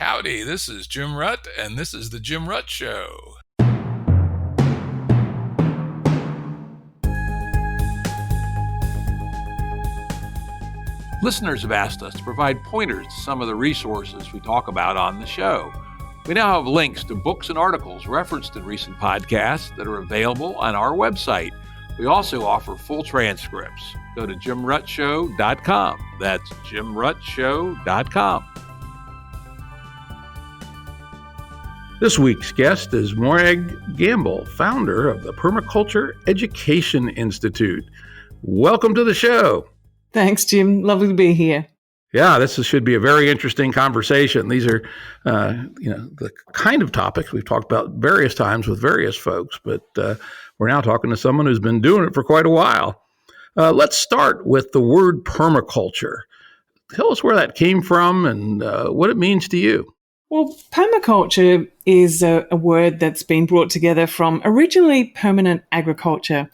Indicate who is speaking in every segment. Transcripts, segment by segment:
Speaker 1: Howdy, this is Jim Rutt, and this is The Jim Rutt Show. Listeners have asked us to provide pointers to some of the resources we talk about on the show. We now have links to books and articles referenced in recent podcasts that are available on our website. We also offer full transcripts. Go to jimruttshow.com. That's jimruttshow.com. This week's guest is Morag Gamble, founder of the Permaculture Education Institute. Welcome to the show.
Speaker 2: Thanks, Jim. Lovely to be here.
Speaker 1: Yeah, this should be a very interesting conversation. These are, the kind of topics we've talked about various times with various folks, but we're now talking to someone who's been doing it for quite a while. Let's start with the word permaculture. Tell us where that came from and what it means to you.
Speaker 2: Well, permaculture is a word that's been brought together from originally permanent agriculture,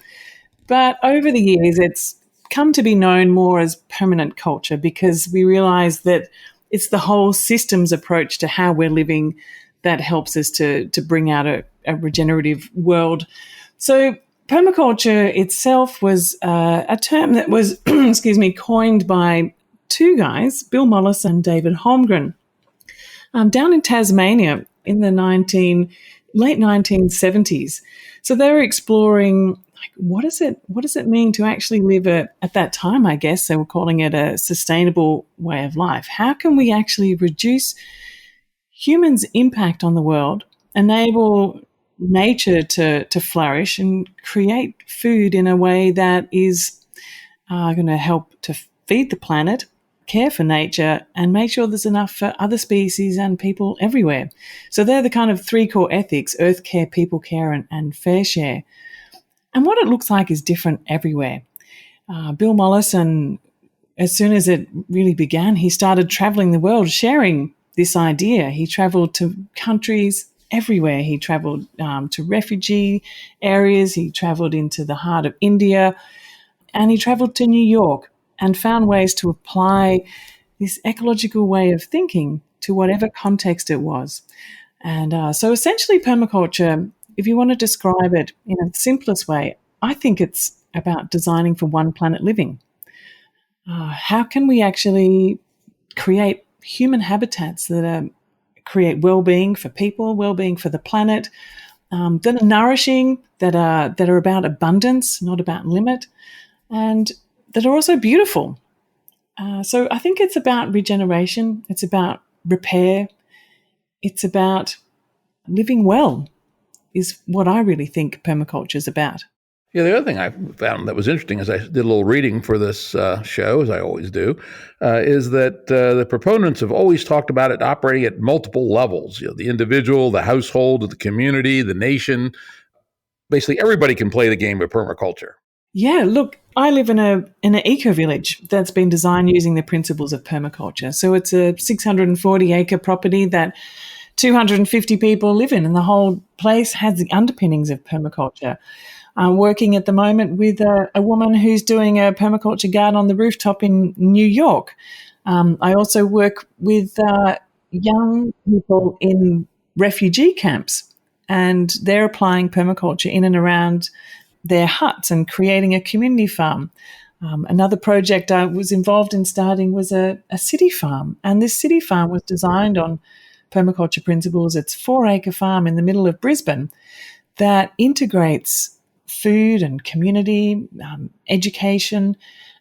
Speaker 2: but over the years it's come to be known more as permanent culture because we realize that it's the whole systems approach to how we're living that helps us to bring out a regenerative world. So permaculture itself was a term that was, coined by two guys, Bill Mollison and David Holmgren, down in Tasmania in the late 1970s. So they were exploring what does it mean to actually live at that time, I guess they were calling it a sustainable way of life. How can we actually reduce humans' impact on the world, enable nature to flourish and create food in a way that is going to help to feed the planet, care for nature, and make sure there's enough for other species and people everywhere. So they're the kind of three core ethics: earth care, people care, and fair share. And what it looks like is different everywhere. Bill Mollison, as soon as it really began, he started traveling the world sharing this idea. He traveled to countries everywhere. He traveled to refugee areas. He traveled into the heart of India, and he traveled to New York and found ways to apply this ecological way of thinking to whatever context it was. And so essentially permaculture, if you want to describe it in a simplest way, I think it's about designing for one planet living. How can we actually create human habitats that create well-being for people, well-being for the planet, that are nourishing, that are about abundance, not about limit, and that are also beautiful. So I think it's about regeneration. It's about repair. It's about living well, is what I really think permaculture is about.
Speaker 1: Yeah, the other thing I found that was interesting as I did a little reading for this show, as I always do, is that the proponents have always talked about it operating at multiple levels. The individual, the household, the community, the nation. Basically, everybody can play the game of permaculture.
Speaker 2: Yeah, look, I live in an eco-village that's been designed using the principles of permaculture. So it's a 640-acre property that 250 people live in, and the whole place has the underpinnings of permaculture. I'm working at the moment with a woman who's doing a permaculture garden on the rooftop in New York. I also work with young people in refugee camps, and they're applying permaculture in and around their huts and creating a community farm. Another project I was involved in starting was a city farm, and this city farm was designed on permaculture principles. It's a 4-acre farm in the middle of Brisbane that integrates food and community, education,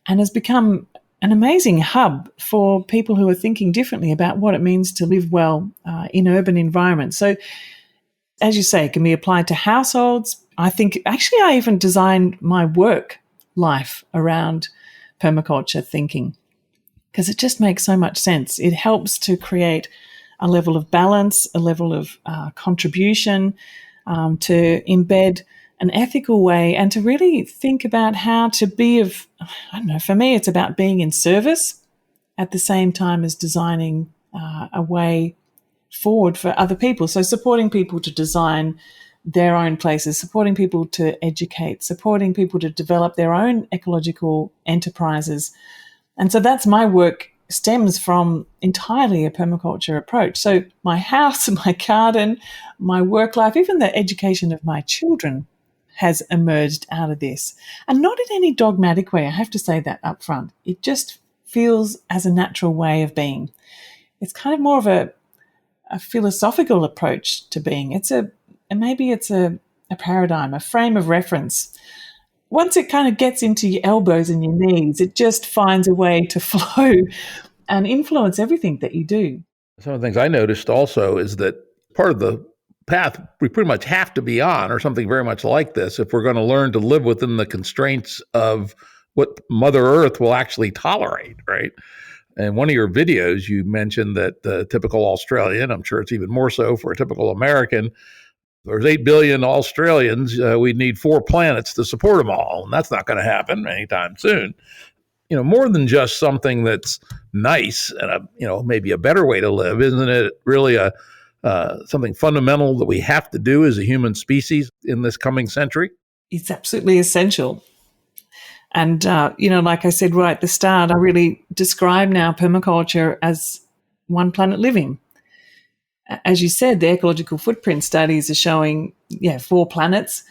Speaker 2: and has become an amazing hub for people who are thinking differently about what it means to live well in urban environments. So, as you say, it can be applied to households. I think, actually, I even designed my work life around permaculture thinking because it just makes so much sense. It helps to create a level of balance, a level of contribution, to embed an ethical way and to really think about how to be for me, it's about being in service at the same time as designing a way forward for other people. So supporting people to design their own places, supporting people to educate, supporting people to develop their own ecological enterprises. And so that's my work stems from entirely a permaculture approach. So my house, my garden, my work life, even the education of my children has emerged out of this. And not in any dogmatic way, I have to say that up front. It just feels as a natural way of being. It's kind of more of a philosophical approach to being. It's a paradigm, a frame of reference. Once it kind of gets into your elbows and your knees, it just finds a way to flow and influence everything that you do.
Speaker 1: Some of the things I noticed also is that part of the path we pretty much have to be on, or something very much like this, if we're going to learn to live within the constraints of what Mother Earth will actually tolerate, right? In one of your videos, you mentioned that the typical Australian, I'm sure it's even more so for a typical American, there's 8 billion Australians, we'd need 4 planets to support them all, and that's not going to happen anytime soon. More than just something that's nice and maybe a better way to live, isn't it really something fundamental that we have to do as a human species in this coming century?
Speaker 2: It's absolutely essential. And, like I said right at the start, I really describe now permaculture as one planet living. As you said, the ecological footprint studies are showing, 4 planets.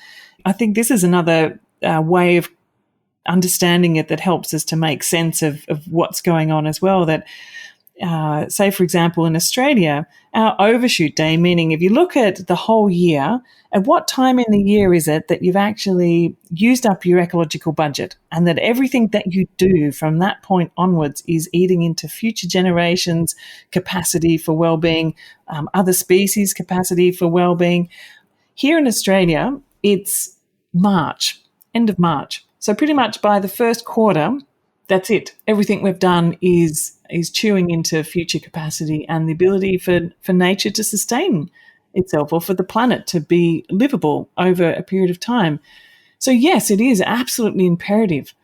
Speaker 2: I think this is another way of understanding it that helps us to make sense of what's going on as well. That, say, for example, in Australia, our overshoot day, meaning if you look at the whole year, at what time in the year is it that you've actually used up your ecological budget, and that everything that you do from that point onwards is eating into future generations' capacity for well-being, other species' capacity for well-being. Here in Australia, it's March, end of March. So pretty much by the first quarter, that's it. Everything we've done is chewing into future capacity and the ability for nature to sustain itself, or for the planet to be livable over a period of time. So yes, it is absolutely imperative.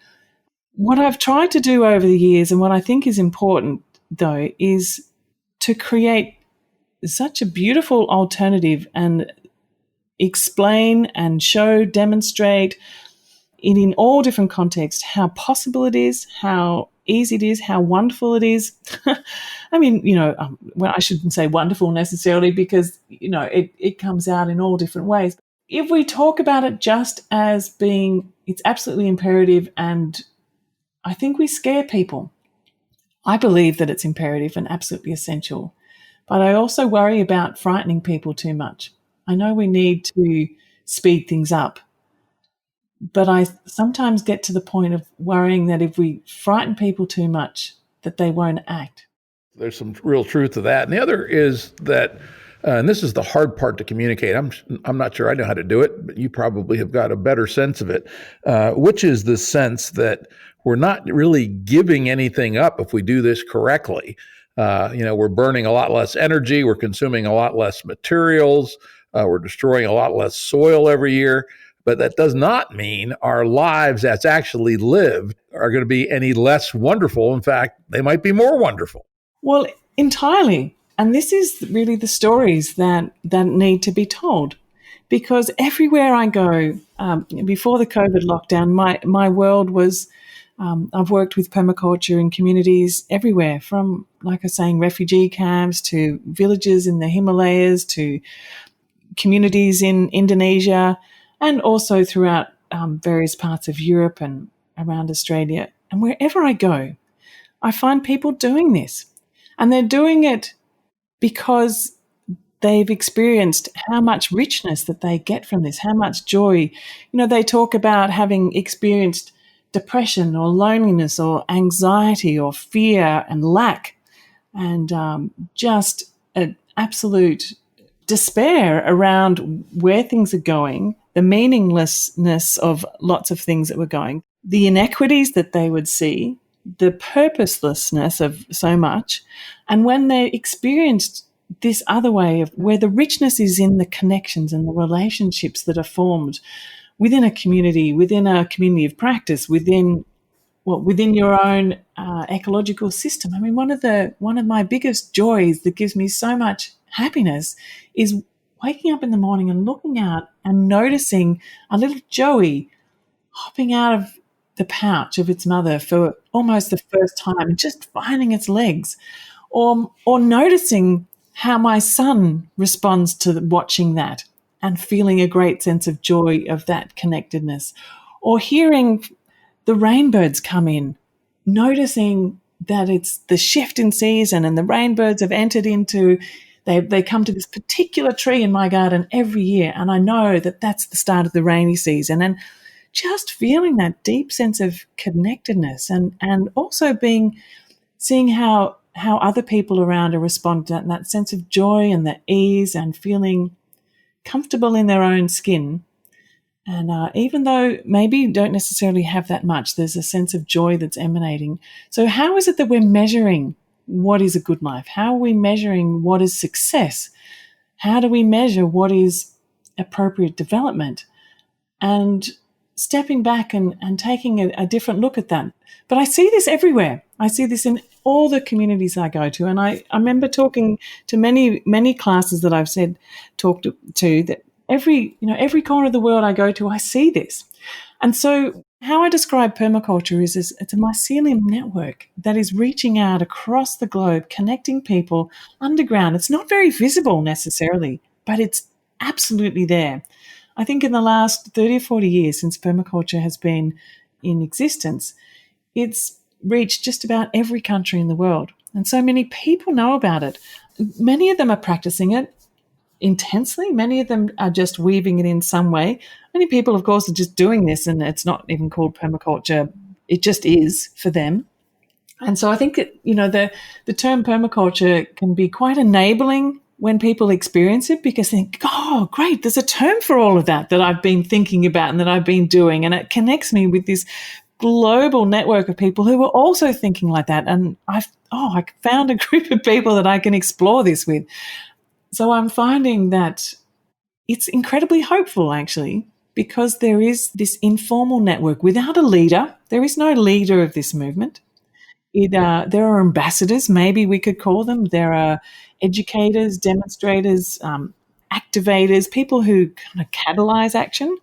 Speaker 2: What I've tried to do over the years, and what I think is important though, is to create such a beautiful alternative and explain and show, demonstrate in all different contexts how possible it is, how easy it is, how wonderful it is. I mean, well, I shouldn't say wonderful necessarily, because, it comes out in all different ways. If we talk about it just as being, it's absolutely imperative, and I think we scare people. I believe that it's imperative and absolutely essential, but I also worry about frightening people too much. I know we need to speed things up, but I sometimes get to the point of worrying that if we frighten people too much, that they won't act.
Speaker 1: There's some real truth to that. And the other is that, and this is the hard part to communicate. I'm not sure I know how to do it, but you probably have got a better sense of it, which is the sense that we're not really giving anything up if we do this correctly. We're burning a lot less energy, we're consuming a lot less materials, we're destroying a lot less soil every year. But that does not mean our lives as actually lived are going to be any less wonderful. In fact, they might be more wonderful.
Speaker 2: Well, entirely. And this is really the stories that need to be told. Because everywhere I go, before the COVID lockdown, my world was, I've worked with permaculture in communities everywhere, from, like I was saying, refugee camps to villages in the Himalayas to communities in Indonesia, and also throughout various parts of Europe and around Australia. And wherever I go, I find people doing this. And they're doing it because they've experienced how much richness that they get from this, how much joy. They talk about having experienced depression or loneliness or anxiety or fear and lack, and just an absolute despair around where things are going, the meaninglessness of lots of things that were going, the inequities that they would see, the purposelessness of so much. And when they experienced this other way of where the richness is in the connections and the relationships that are formed within a community of practice, within your own ecological system. I mean, one of my biggest joys that gives me so much happiness is waking up in the morning and looking out and noticing a little Joey hopping out of the pouch of its mother for almost the first time and just finding its legs, or noticing how my son responds to watching that and feeling a great sense of joy of that connectedness, or hearing the rainbirds come in, noticing that it's the shift in season and the rainbirds have entered into, they come to this particular tree in my garden every year, and I know that that's the start of the rainy season. And just feeling that deep sense of connectedness, and also seeing how other people around are responding to that, and that sense of joy and the ease and feeling comfortable in their own skin. And even though maybe you don't necessarily have that much, there's a sense of joy that's emanating. So how is it that we're measuring what is a good life? How are we measuring what is success? How do we measure what is appropriate development? And stepping back and taking a different look at that. But I see this everywhere. I see this in all the communities I go to. And I remember talking to many classes that I've talked to that every corner of the world I go to, I see this. And so how I describe permaculture is it's a mycelium network that is reaching out across the globe, connecting people underground. It's not very visible necessarily, but it's absolutely there. I think in the last 30 or 40 years since permaculture has been in existence, it's reached just about every country in the world. And so many people know about it. Many of them are practicing it intensely. Many of them are just weaving it in some way. Many people, of course, are just doing this, and it's not even called permaculture. It just is for them. And so I think the term permaculture can be quite enabling when people experience it, because they think, oh, great, there's a term for all of that I've been thinking about and that I've been doing. And it connects me with this global network of people who are also thinking like that. And I found a group of people that I can explore this with. So I'm finding that it's incredibly hopeful, actually, because there is this informal network without a leader. There is no leader of this movement. There are ambassadors, maybe we could call them. There are educators, demonstrators, activators, people who kind of catalyze action.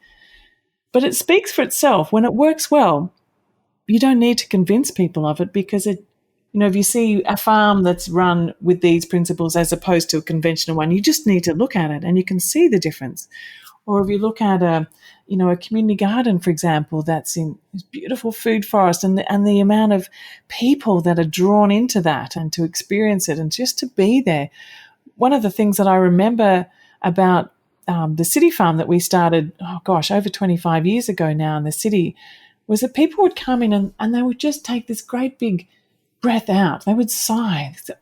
Speaker 2: But it speaks for itself. When it works well, you don't need to convince people of it, because if you see a farm that's run with these principles as opposed to a conventional one, you just need to look at it and you can see the difference. Or if you look at a community garden, for example, that's in this beautiful food forest, and the amount of people that are drawn into that and to experience it and just to be there. One of the things that I remember about the city farm that we started, over 25 years ago now in the city, was that people would come in and they would just take this great big breath out. They would sigh. They'd say,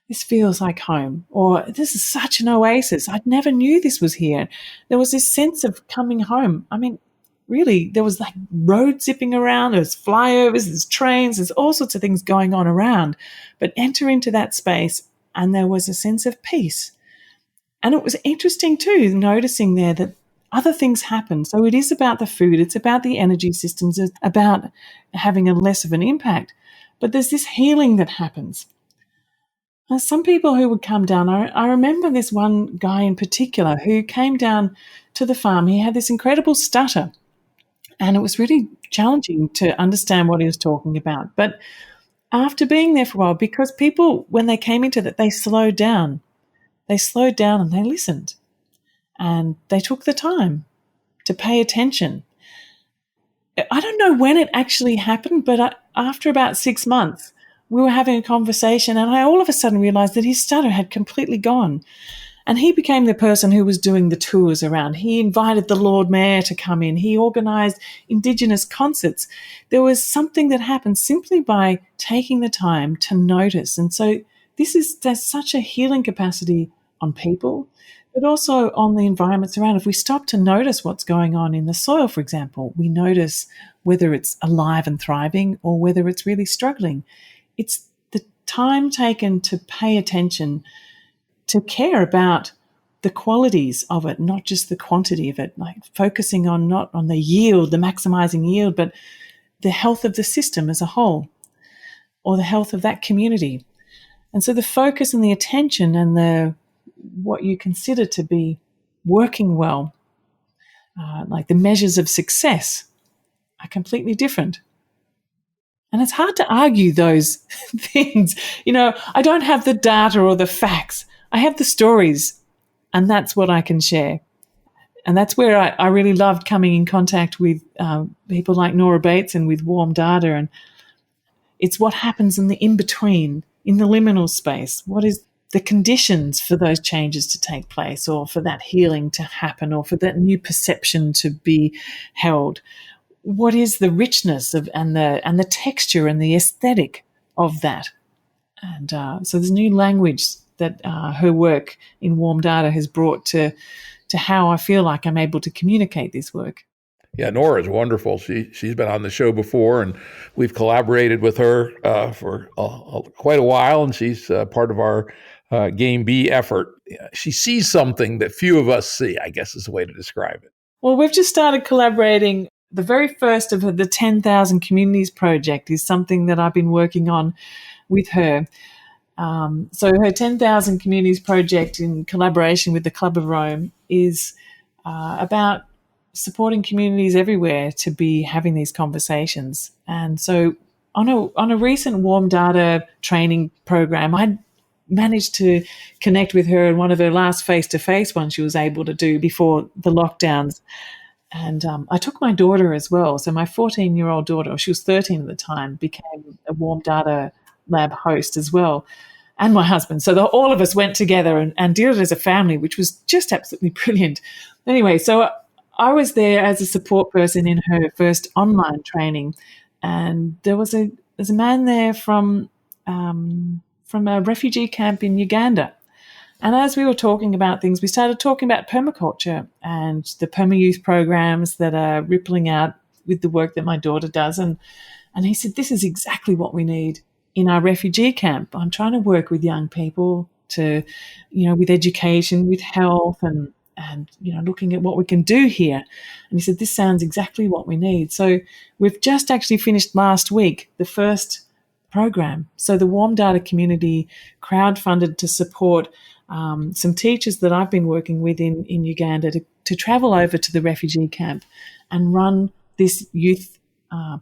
Speaker 2: this feels like home, or this is such an oasis. I never knew this was here. There was this sense of coming home. I mean, really, there was like road zipping around, there's flyovers, there's trains, there's all sorts of things going on around. But enter into that space and there was a sense of peace. And it was interesting too, noticing there that other things happen. So it is about the food, it's about the energy systems, it's about having a less of an impact. But there's this healing that happens. Some people who would come down, I remember this one guy in particular who came down to the farm. He had this incredible stutter, and it was really challenging to understand what he was talking about. But after being there for a while, because people, when they came into that, they slowed down. They slowed down and they listened, and they took the time to pay attention. I don't know when it actually happened, but after about 6 months, we were having a conversation, and I all of a sudden realized that his stutter had completely gone. And he became the person who was doing the tours around. He invited the Lord Mayor to come in. He organised Indigenous concerts. There was something that happened simply by taking the time to notice. And so there's such a healing capacity on people, but also on the environments around. If we stop to notice what's going on in the soil, for example, we notice whether it's alive and thriving or whether it's really struggling. It's the time taken to pay attention, to care about the qualities of it, not just the quantity of it, like focusing on not on the yield, the maximizing yield, but the health of the system as a whole, or the health of that community. And so the focus and the attention and what you consider to be working well, like the measures of success, are completely different. And it's hard to argue those things. I don't have the data or the facts. I have the stories, and that's what I can share. And that's where I really loved coming in contact with people like Nora Bates and with Warm Data. And it's what happens in the in-between, in the liminal space. What is the conditions for those changes to take place, or for that healing to happen, or for that new perception to be held? What is the richness of and the texture and the aesthetic of that? And so there's new language that her work in Warm Data has brought to how I feel like I'm able to communicate this work.
Speaker 1: Yeah, Nora is wonderful. She's been on the show before, and we've collaborated with her for quite a while, and she's part of our Game B effort. She sees something that few of us see, I guess is the way to describe it.
Speaker 2: Well, we've just started collaborating. The very first of the 10,000 Communities project is something that I've been working on with her. So her 10,000 Communities project, in collaboration with the Club of Rome, is about supporting communities everywhere to be having these conversations. And so on a recent Warm Data training program, I managed to connect with her in one of her last face-to-face ones she was able to do before the lockdowns. And I took my daughter as well. So my 14-year-old daughter, she was 13 at the time, became a Warm Data Lab host as well, and my husband. So all of us went together and did it as a family, which was just absolutely brilliant. Anyway, so I was there as a support person in her first online training, and there was a man there from a refugee camp in Uganda. And as we were talking about things, we started talking about permaculture and the perma-youth programs that are rippling out with the work that my daughter does. And he said, this is exactly what we need in our refugee camp. I'm trying to work with young people to, with education, with health, and looking at what we can do here. And he said, this sounds exactly what we need. So we've just actually finished last week the first program. So the Warm Data community crowdfunded to support some teachers that I've been working with in Uganda to travel over to the refugee camp and run this youth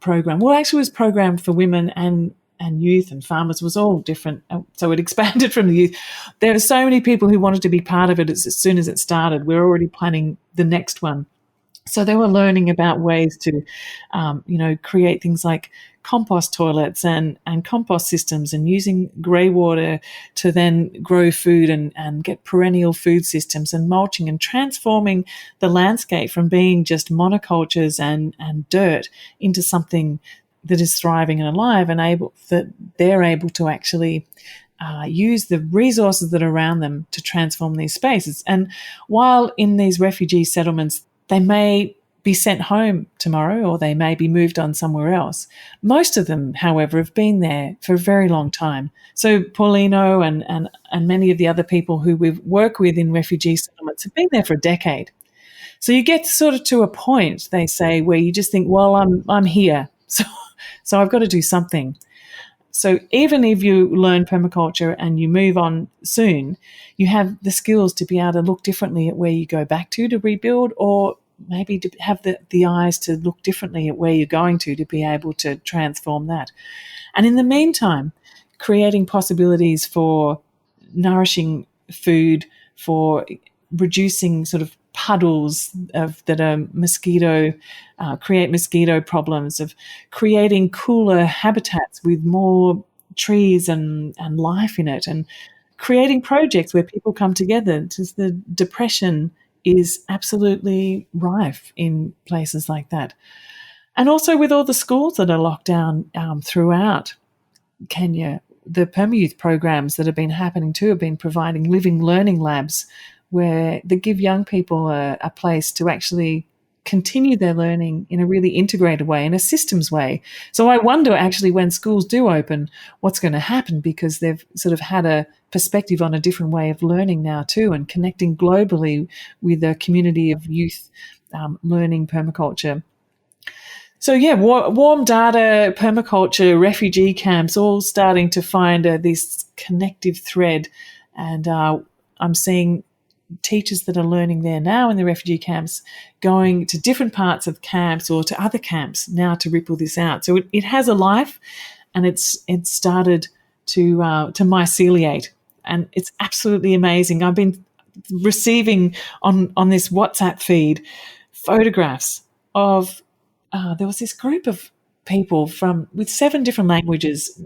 Speaker 2: program. Well, actually it was programmed for women and youth and farmers. It was all different. So it expanded from the youth. There are so many people who wanted to be part of it as soon as it started. We're already planning the next one. So they were learning about ways to, create things like compost toilets and compost systems, and using grey water to then grow food and get perennial food systems, and mulching, and transforming the landscape from being just monocultures and dirt into something that is thriving and alive, and they're able to actually use the resources that are around them to transform these spaces. And while in these refugee settlements, they may be sent home tomorrow, or they may be moved on somewhere else. Most of them, however, have been there for a very long time. So Paulino and many of the other people who we work with in refugee settlements have been there for a decade. So you get sort of to a point, they say, where you just think, well, I'm here, so I've got to do something. So even if you learn permaculture and you move on soon, you have the skills to be able to look differently at where you go back to rebuild, or maybe to have the eyes to look differently at where you're going to be able to transform that. And in the meantime, creating possibilities for nourishing food, for reducing sort of puddles that are create mosquito problems, of creating cooler habitats with more trees and life in it, and creating projects where people come together. Just the depression is absolutely rife in places like that. And also with all the schools that are locked down throughout Kenya, the Perma-youth programs that have been happening too have been providing living learning labs where they give young people a place to actually continue their learning in a really integrated way, in a systems way. So I wonder actually when schools do open, what's going to happen, because they've sort of had a perspective on a different way of learning now too, and connecting globally with a community of youth learning permaculture. So yeah, Warm Data, permaculture, refugee camps, all starting to find this connective thread. And I'm seeing teachers that are learning there now in the refugee camps going to different parts of camps or to other camps now to ripple this out. So it has a life, and it's started to myceliate, and it's absolutely amazing. I've been receiving on this WhatsApp feed photographs of there was this group of people with 7 different languages,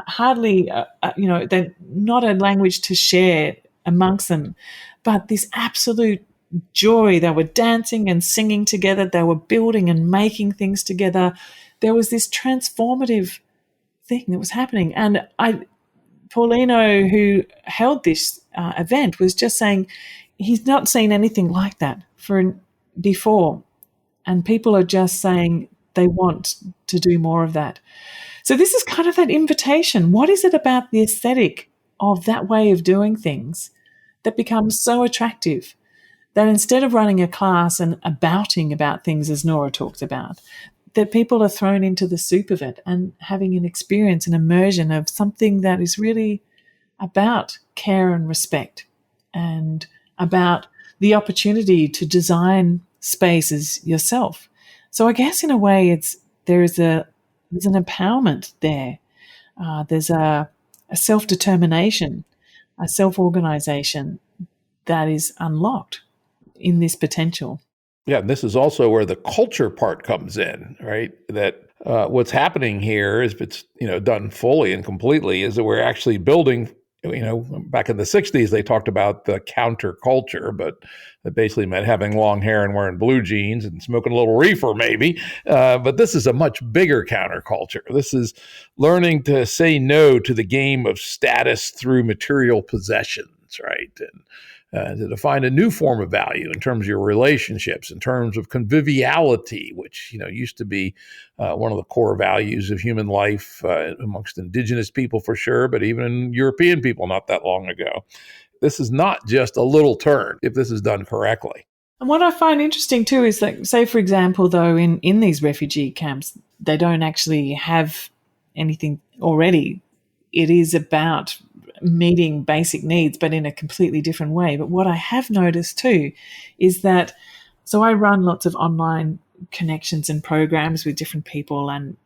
Speaker 2: hardly they're not a language to share amongst them, but this absolute joy. They were dancing and singing together. They were building and making things together. There was this transformative thing that was happening. And Paulino, who held this event, was just saying he's not seen anything like that before. And people are just saying they want to do more of that. So this is kind of that invitation. What is it about the aesthetic of that way of doing things that becomes so attractive that instead of running a class and abouting about things, as Nora talked about, that people are thrown into the soup of it and having an experience, an immersion of something that is really about care and respect and about the opportunity to design spaces yourself. So I guess in a way there's an empowerment there. There's a self-determination, a self-organization that is unlocked in this potential.
Speaker 1: Yeah, and this is also where the culture part comes in, right? That what's happening here is, if it's done fully and completely, is that we're actually building. Back in the 60s, they talked about the counterculture, but that basically meant having long hair and wearing blue jeans and smoking a little reefer, maybe. But this is a much bigger counterculture. This is learning to say no to the game of status through material possessions, right? And to define a new form of value in terms of your relationships, in terms of conviviality, which used to be one of the core values of human life amongst indigenous people for sure, but even European people not that long ago. This is not just a little turn if this is done correctly.
Speaker 2: And what I find interesting too is that, say, for example, though, in these refugee camps, they don't actually have anything already. It is about meeting basic needs, but in a completely different way. But what I have noticed too is that, so I run lots of online connections and programs with different people, and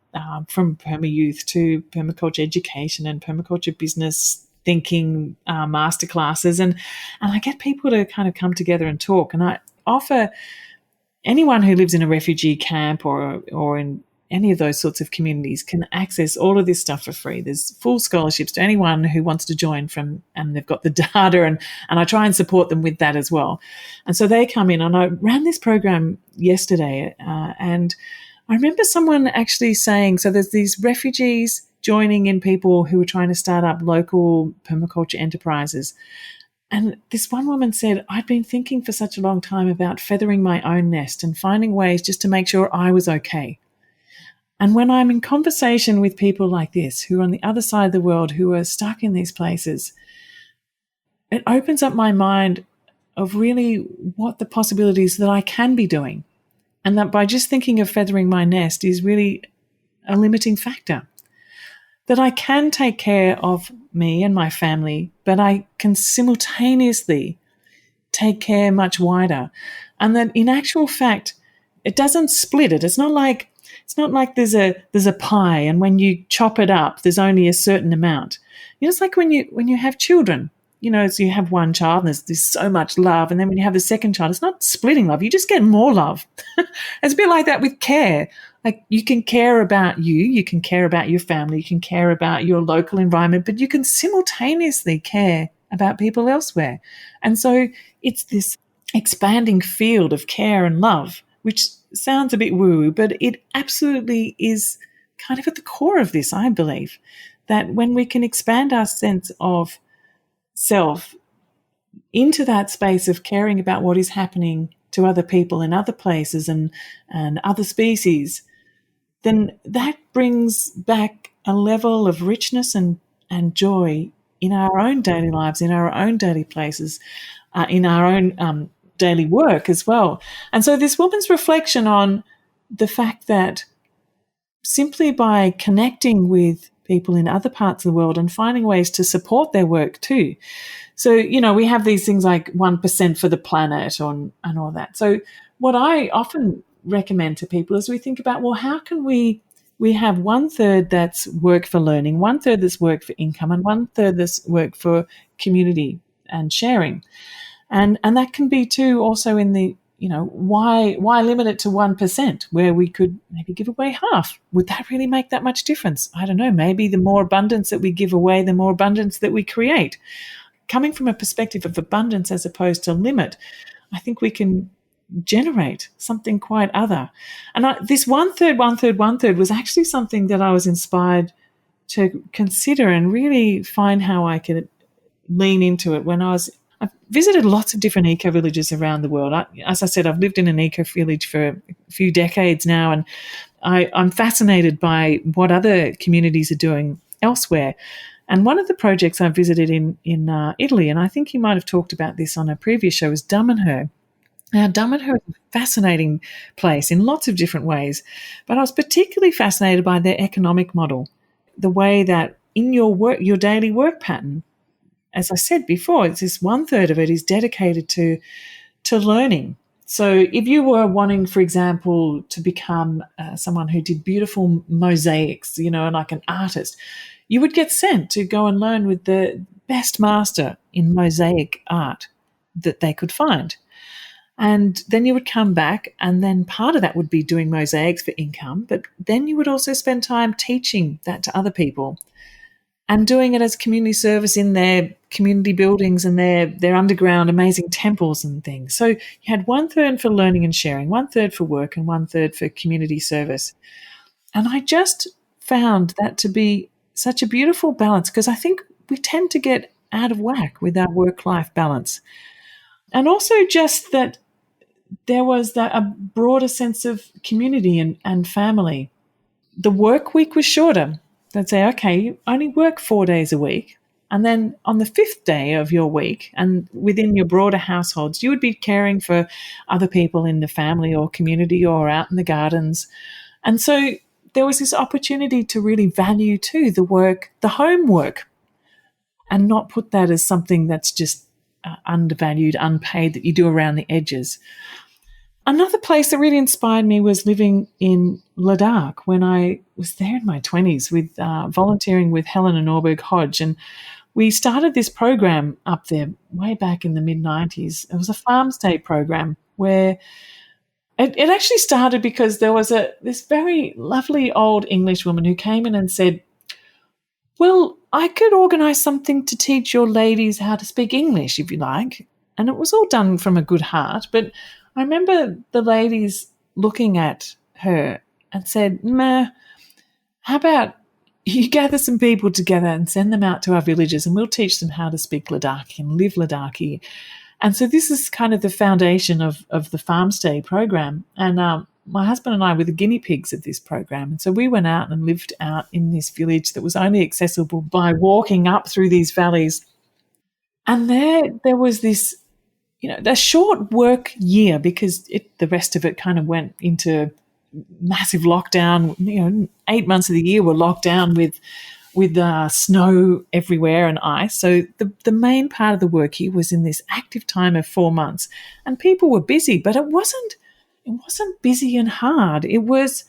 Speaker 2: from Perma Youth to permaculture education and permaculture business thinking masterclasses, and I get people to kind of come together and talk. And I offer anyone who lives in a refugee camp or in any of those sorts of communities can access all of this stuff for free. There's full scholarships to anyone who wants to join and they've got the data, and I try and support them with that as well. And so they come in, and I ran this program yesterday, and I remember someone actually saying, so there's these refugees joining in people who are trying to start up local permaculture enterprises. And this one woman said, I'd been thinking for such a long time about feathering my own nest and finding ways just to make sure I was okay. And when I'm in conversation with people like this, who are on the other side of the world, who are stuck in these places, it opens up my mind of really what the possibilities that I can be doing. And that by just thinking of feathering my nest is really a limiting factor. That I can take care of me and my family, but I can simultaneously take care much wider. And that in actual fact, it doesn't split it. It's not like there's a pie, and when you chop it up, there's only a certain amount. It's like when you have children, so you have one child and there's so much love, and then when you have the second child, it's not splitting love, you just get more love. It's a bit like that with care. Like, you can care about you can care about your family, you can care about your local environment, but you can simultaneously care about people elsewhere. And so it's this expanding field of care and love, which sounds a bit woo, but it absolutely is kind of at the core of this, I believe, that when we can expand our sense of self into that space of caring about what is happening to other people in other places and other species, then that brings back a level of richness and joy in our own daily lives, in our own daily places, in our own daily work as well. And so this woman's reflection on the fact that simply by connecting with people in other parts of the world and finding ways to support their work too. So, we have these things like 1% for the planet and all that. So what I often recommend to people is we think about, well, how can we have 1/3 that's work for learning, 1/3 that's work for income, and 1/3 that's work for community and sharing. And that can be too also in the, why limit it to 1% where we could maybe give away half? Would that really make that much difference? I don't know. Maybe the more abundance that we give away, the more abundance that we create. Coming from a perspective of abundance as opposed to limit, I think we can generate something quite other. And this 1/3, 1/3, 1/3 was actually something that I was inspired to consider and really find how I could lean into it when I've visited lots of different eco-villages around the world. As I said, I've lived in an eco-village for a few decades now, and I'm fascinated by what other communities are doing elsewhere. And one of the projects I visited in Italy, and I think you might have talked about this on a previous show, is Damanhur. Now, Damanhur is a fascinating place in lots of different ways, but I was particularly fascinated by their economic model, the way that in your daily work pattern, as I said before, it's this 1/3 of it is dedicated to learning. So if you were wanting, for example, to become someone who did beautiful mosaics, like an artist, you would get sent to go and learn with the best master in mosaic art that they could find. And then you would come back, and then part of that would be doing mosaics for income, but then you would also spend time teaching that to other people and doing it as community service in their community buildings and their underground amazing temples and things. So you had 1/3 for learning and sharing, 1/3 for work, and 1/3 for community service. And I just found that to be such a beautiful balance, because I think we tend to get out of whack with our work-life balance. And also just that there was a broader sense of community and family. The work week was shorter. They'd say, okay, you only work 4 days a week. And then on the 5th day of your week and within your broader households, you would be caring for other people in the family or community or out in the gardens. And so there was this opportunity to really value too the work, the homework, and not put that as something that's just undervalued, unpaid, that you do around the edges. Another place that really inspired me was living in Ladakh when I was there in my 20s with volunteering with Helena Norberg Hodge. And we started this program up there way back in the mid-90s. It was a farm stay program where it actually started because there was this very lovely old English woman who came in and said, well, I could organise something to teach your ladies how to speak English if you like. And it was all done from a good heart, but I remember the ladies looking at her and said, how about you gather some people together and send them out to our villages and we'll teach them how to speak Ladakhi and live Ladakhi. And so this is kind of the foundation of the farm stay program. And my husband and I were the guinea pigs of this program. And so we went out and lived out in this village that was only accessible by walking up through these valleys. And there was this, a short work year, because the rest of it kind of went into massive lockdown. 8 months of the year were locked down with snow everywhere and ice. So the main part of the work here was in this active time of 4 months, and people were busy, but it wasn't busy and hard. It was,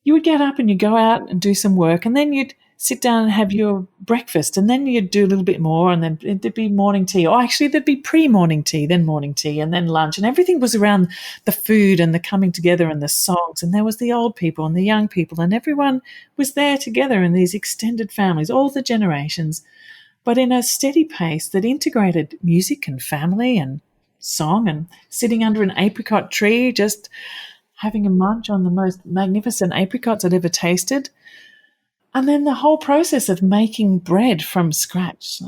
Speaker 2: you would get up and you'd go out and do some work, and then you'd sit down and have your breakfast, and then you'd do a little bit more, and then there'd be morning tea. Or actually there'd be pre-morning tea, then morning tea, and then lunch. And everything was around the food and the coming together and the songs. And there was the old people and the young people, and everyone was there together in these extended families, all the generations, but in a steady pace that integrated music and family and song, and sitting under an apricot tree, just having a munch on the most magnificent apricots I'd ever tasted. And then the whole process of making bread from scratch,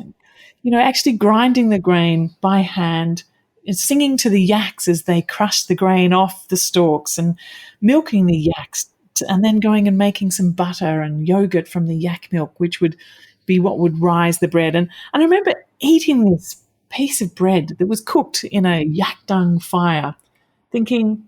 Speaker 2: actually grinding the grain by hand, and singing to the yaks as they crushed the grain off the stalks, and milking the yaks, and then going and making some butter and yogurt from the yak milk, which would be what would rise the bread. And I remember eating this piece of bread that was cooked in a yak dung fire, thinking,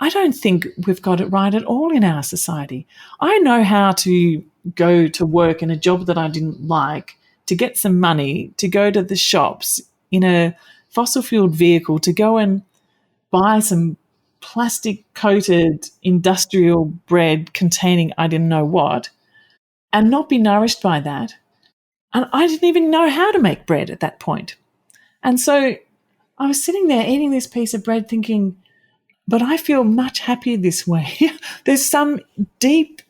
Speaker 2: I don't think we've got it right at all in our society. I know how to go to work in a job that I didn't like, to get some money, to go to the shops in a fossil fueled vehicle, to go and buy some plastic coated industrial bread containing I didn't know what, and not be nourished by that. And I didn't even know how to make bread at that point. And so I was sitting there eating this piece of bread thinking, but I feel much happier this way. There's some deep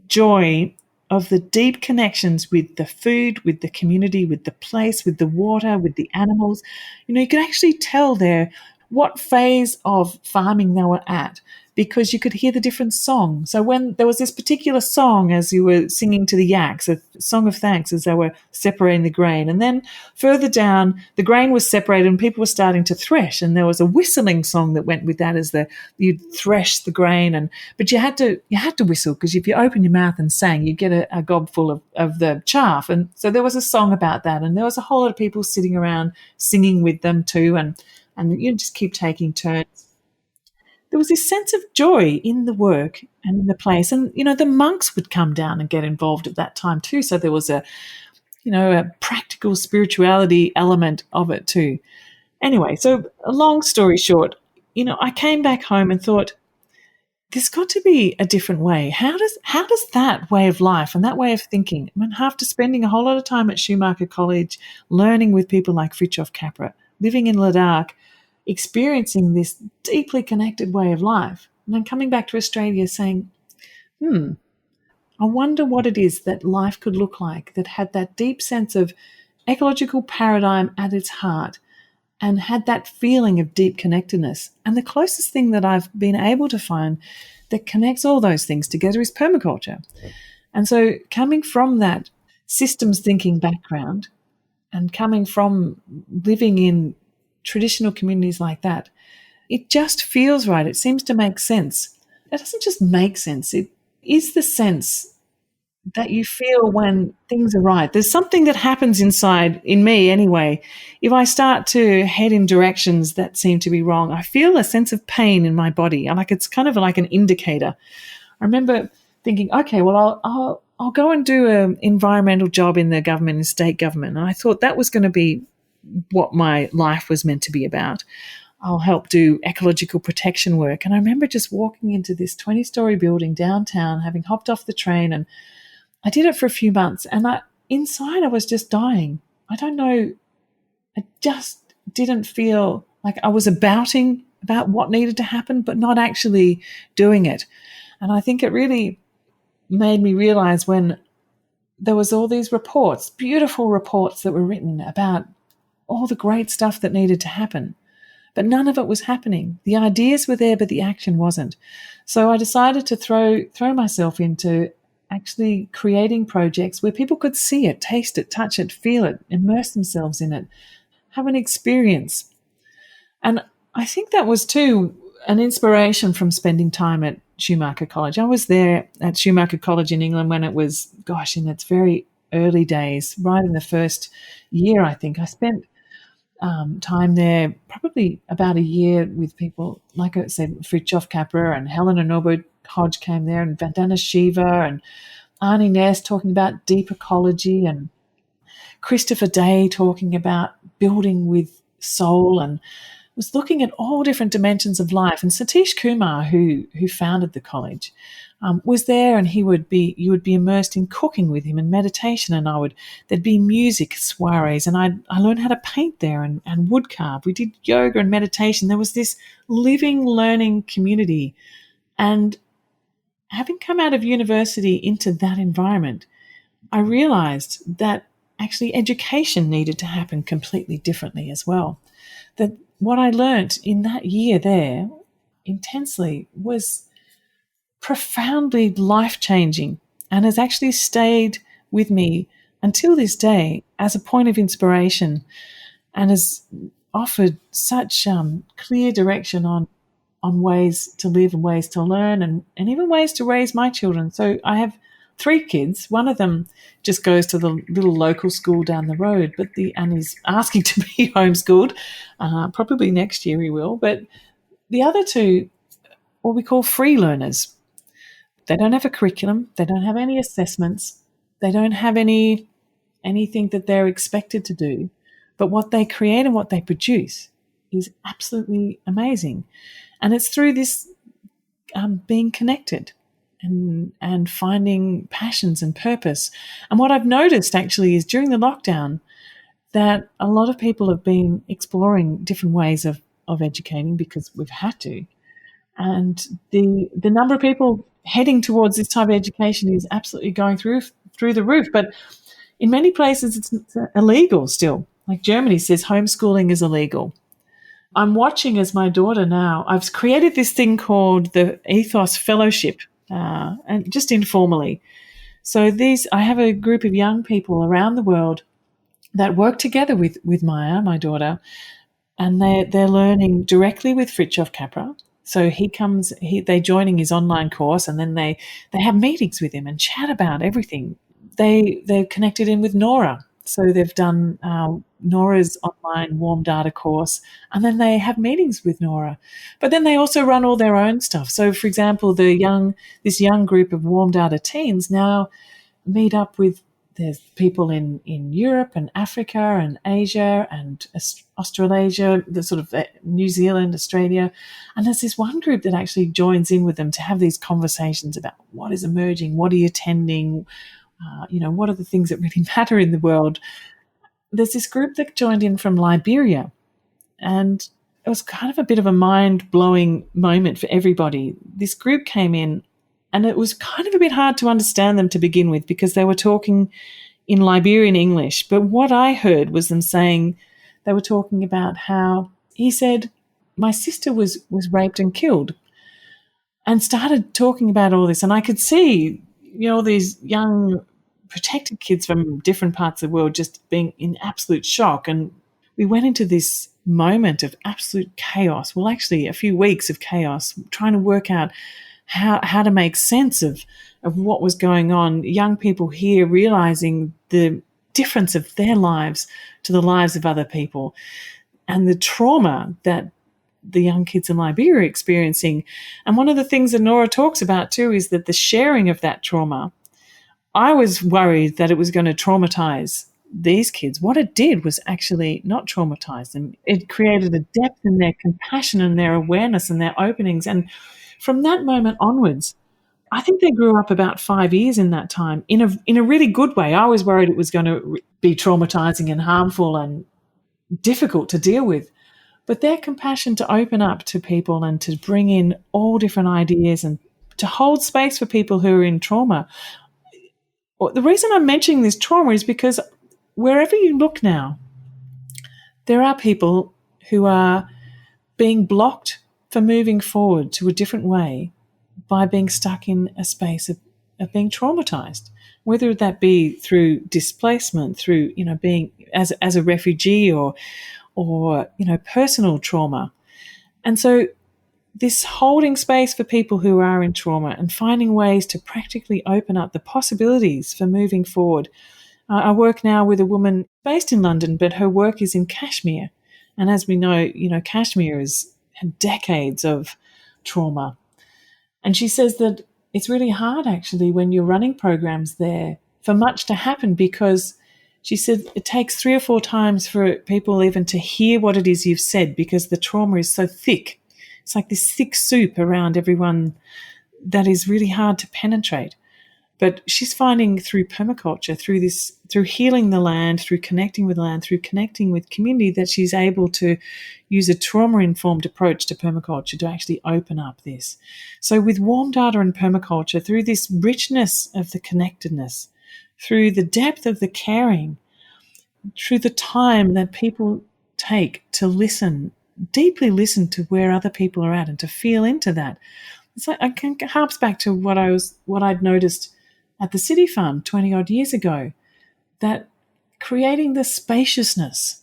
Speaker 2: joy of the deep connections with the food, with the community, with the place, with the water, with the animals. You could actually tell there what phase of farming they were at, because you could hear the different songs. So when there was this particular song as you were singing to the yaks, a song of thanks as they were separating the grain. And then further down, the grain was separated and people were starting to thresh. And there was a whistling song that went with that as you'd thresh the grain. But you had to whistle, because if you open your mouth and sang, you'd get a gobful of the chaff. And so there was a song about that. And there was a whole lot of people sitting around singing with them too. And you just keep taking turns. There was this sense of joy in the work and in the place. And, the monks would come down and get involved at that time too. So there was a practical spirituality element of it too. Anyway, so a long story short, I came back home and thought, there's got to be a different way. How does that way of life and that way of thinking, after spending a whole lot of time at Schumacher College, learning with people like Fritjof Capra, living in Ladakh, experiencing this deeply connected way of life, and then coming back to Australia saying, I wonder what it is that life could look like that had that deep sense of ecological paradigm at its heart and had that feeling of deep connectedness. And the closest thing that I've been able to find that connects all those things together is permaculture. And so coming from that systems thinking background and coming from living in traditional communities like that, it just feels right. It seems to make sense. It doesn't just make sense. It is the sense that you feel when things are right. There's something that happens inside, in me anyway. If I start to head in directions that seem to be wrong, I feel a sense of pain in my body. It's kind of like an indicator. I remember thinking, okay, well, I'll go and do an environmental job in the government, in state government. And I thought that was going to be what my life was meant to be about. I'll help do ecological protection work. And I remember just walking into this 20-story building downtown, having hopped off the train, and I did it for a few months. And inside I was just dying. I don't know. I just didn't feel like I was about what needed to happen, but not actually doing it. And I think it really made me realize when there was all these reports, beautiful reports that were written about all the great stuff that needed to happen. But none of it was happening. The ideas were there, but the action wasn't. So I decided to throw myself into actually creating projects where people could see it, taste it, touch it, feel it, immerse themselves in it, have an experience. And I think that was too an inspiration from spending time at Schumacher College. I was there at Schumacher College in England when it was, in its very early days, right in the first year, I think. I spent time there, probably about a year, with people, like I said, Fritjof Capra and Helena Norwood Hodge came there, and Vandana Shiva and Arnie Ness talking about deep ecology, and Christopher Day talking about building with soul, and was looking at all different dimensions of life. And Satish Kumar, who founded the college, was there, and you would be immersed in cooking with him and meditation, and there'd be music soirees, and I learned how to paint there and wood carve. We did yoga and meditation. There was this living, learning community. And having come out of university into that environment, I realized that actually education needed to happen completely differently as well. That what I learnt in that year there intensely was profoundly life-changing and has actually stayed with me until this day as a point of inspiration, and has offered such clear direction on ways to live and ways to learn, and even ways to raise my children. So I have 3 kids. One of them just goes to the little local school down the road, and he's asking to be homeschooled. Probably next year he will. But the other 2, what we call free learners. They don't have a curriculum. They don't have any assessments. They don't have anything that they're expected to do. But what they create and what they produce is absolutely amazing. And it's through this being connected and finding passions and purpose. And what I've noticed actually is during the lockdown that a lot of people have been exploring different ways of educating because we've had to. And the number of people heading towards this type of education is absolutely going through the roof. But in many places, it's illegal still. Like Germany says homeschooling is illegal. I'm watching as my daughter now, I've created this thing called the Ethos Fellowship, and just informally. So I have a group of young people around the world that work together with Maya, my daughter, and they're learning directly with Fritjof Capra. So they're joining his online course, and then they have meetings with him and chat about everything. They've connected in with Nora. So they've done Nora's online warm data course, and then they have meetings with Nora. But then they also run all their own stuff. So, for example, this young group of warm data teens now meet up with there's people in Europe and Africa and Asia and Australasia, the sort of New Zealand, Australia. And there's this one group that actually joins in with them to have these conversations about what is emerging, what are you attending, what are the things that really matter in the world. There's this group that joined in from Liberia, and it was kind of a bit of a mind-blowing moment for everybody. This group came in, and it was kind of a bit hard to understand them to begin with because they were talking in Liberian English. But what I heard was them saying they were talking about how he said, my sister was raped and killed, and started talking about all this. And I could see, these young protected kids from different parts of the world just being in absolute shock. And we went into this moment of absolute chaos. Well, actually, a few weeks of chaos, trying to work out how to make sense of what was going on. Young people here realizing the difference of their lives to the lives of other people and the trauma that the young kids in Liberia are experiencing. And one of the things that Nora talks about too is that the sharing of that trauma, I was worried that it was going to traumatize these kids. What it did was actually not traumatize them. It created a depth in their compassion and their awareness and their openings. And from that moment onwards, I think they grew up about 5 years in that time in a really good way. I was worried it was going to be traumatizing and harmful and difficult to deal with. But their compassion to open up to people and to bring in all different ideas and to hold space for people who are in trauma. The reason I'm mentioning this trauma is because wherever you look now, there are people who are being blocked for moving forward to a different way by being stuck in a space of being traumatized, whether that be through displacement, through being as a refugee or personal trauma. And so this holding space for people who are in trauma and finding ways to practically open up the possibilities for moving forward. I work now with a woman based in London, but her work is in Kashmir. And as we know, Kashmir has had decades of trauma. And she says that it's really hard actually when you're running programs there for much to happen because she said it takes 3 or 4 times for people even to hear what it is you've said because the trauma is so thick. It's like this thick soup around everyone that is really hard to penetrate. But she's finding through permaculture, through healing the land, through connecting with land, through connecting with community, that she's able to use a trauma-informed approach to permaculture to actually open up this. So with warm data and permaculture, through this richness of the connectedness, through the depth of the caring, through the time that people take to listen, deeply listen to where other people are at and to feel into that. It's like it harps back to what I'd noticed at the City Farm 20 odd years ago, that creating the spaciousness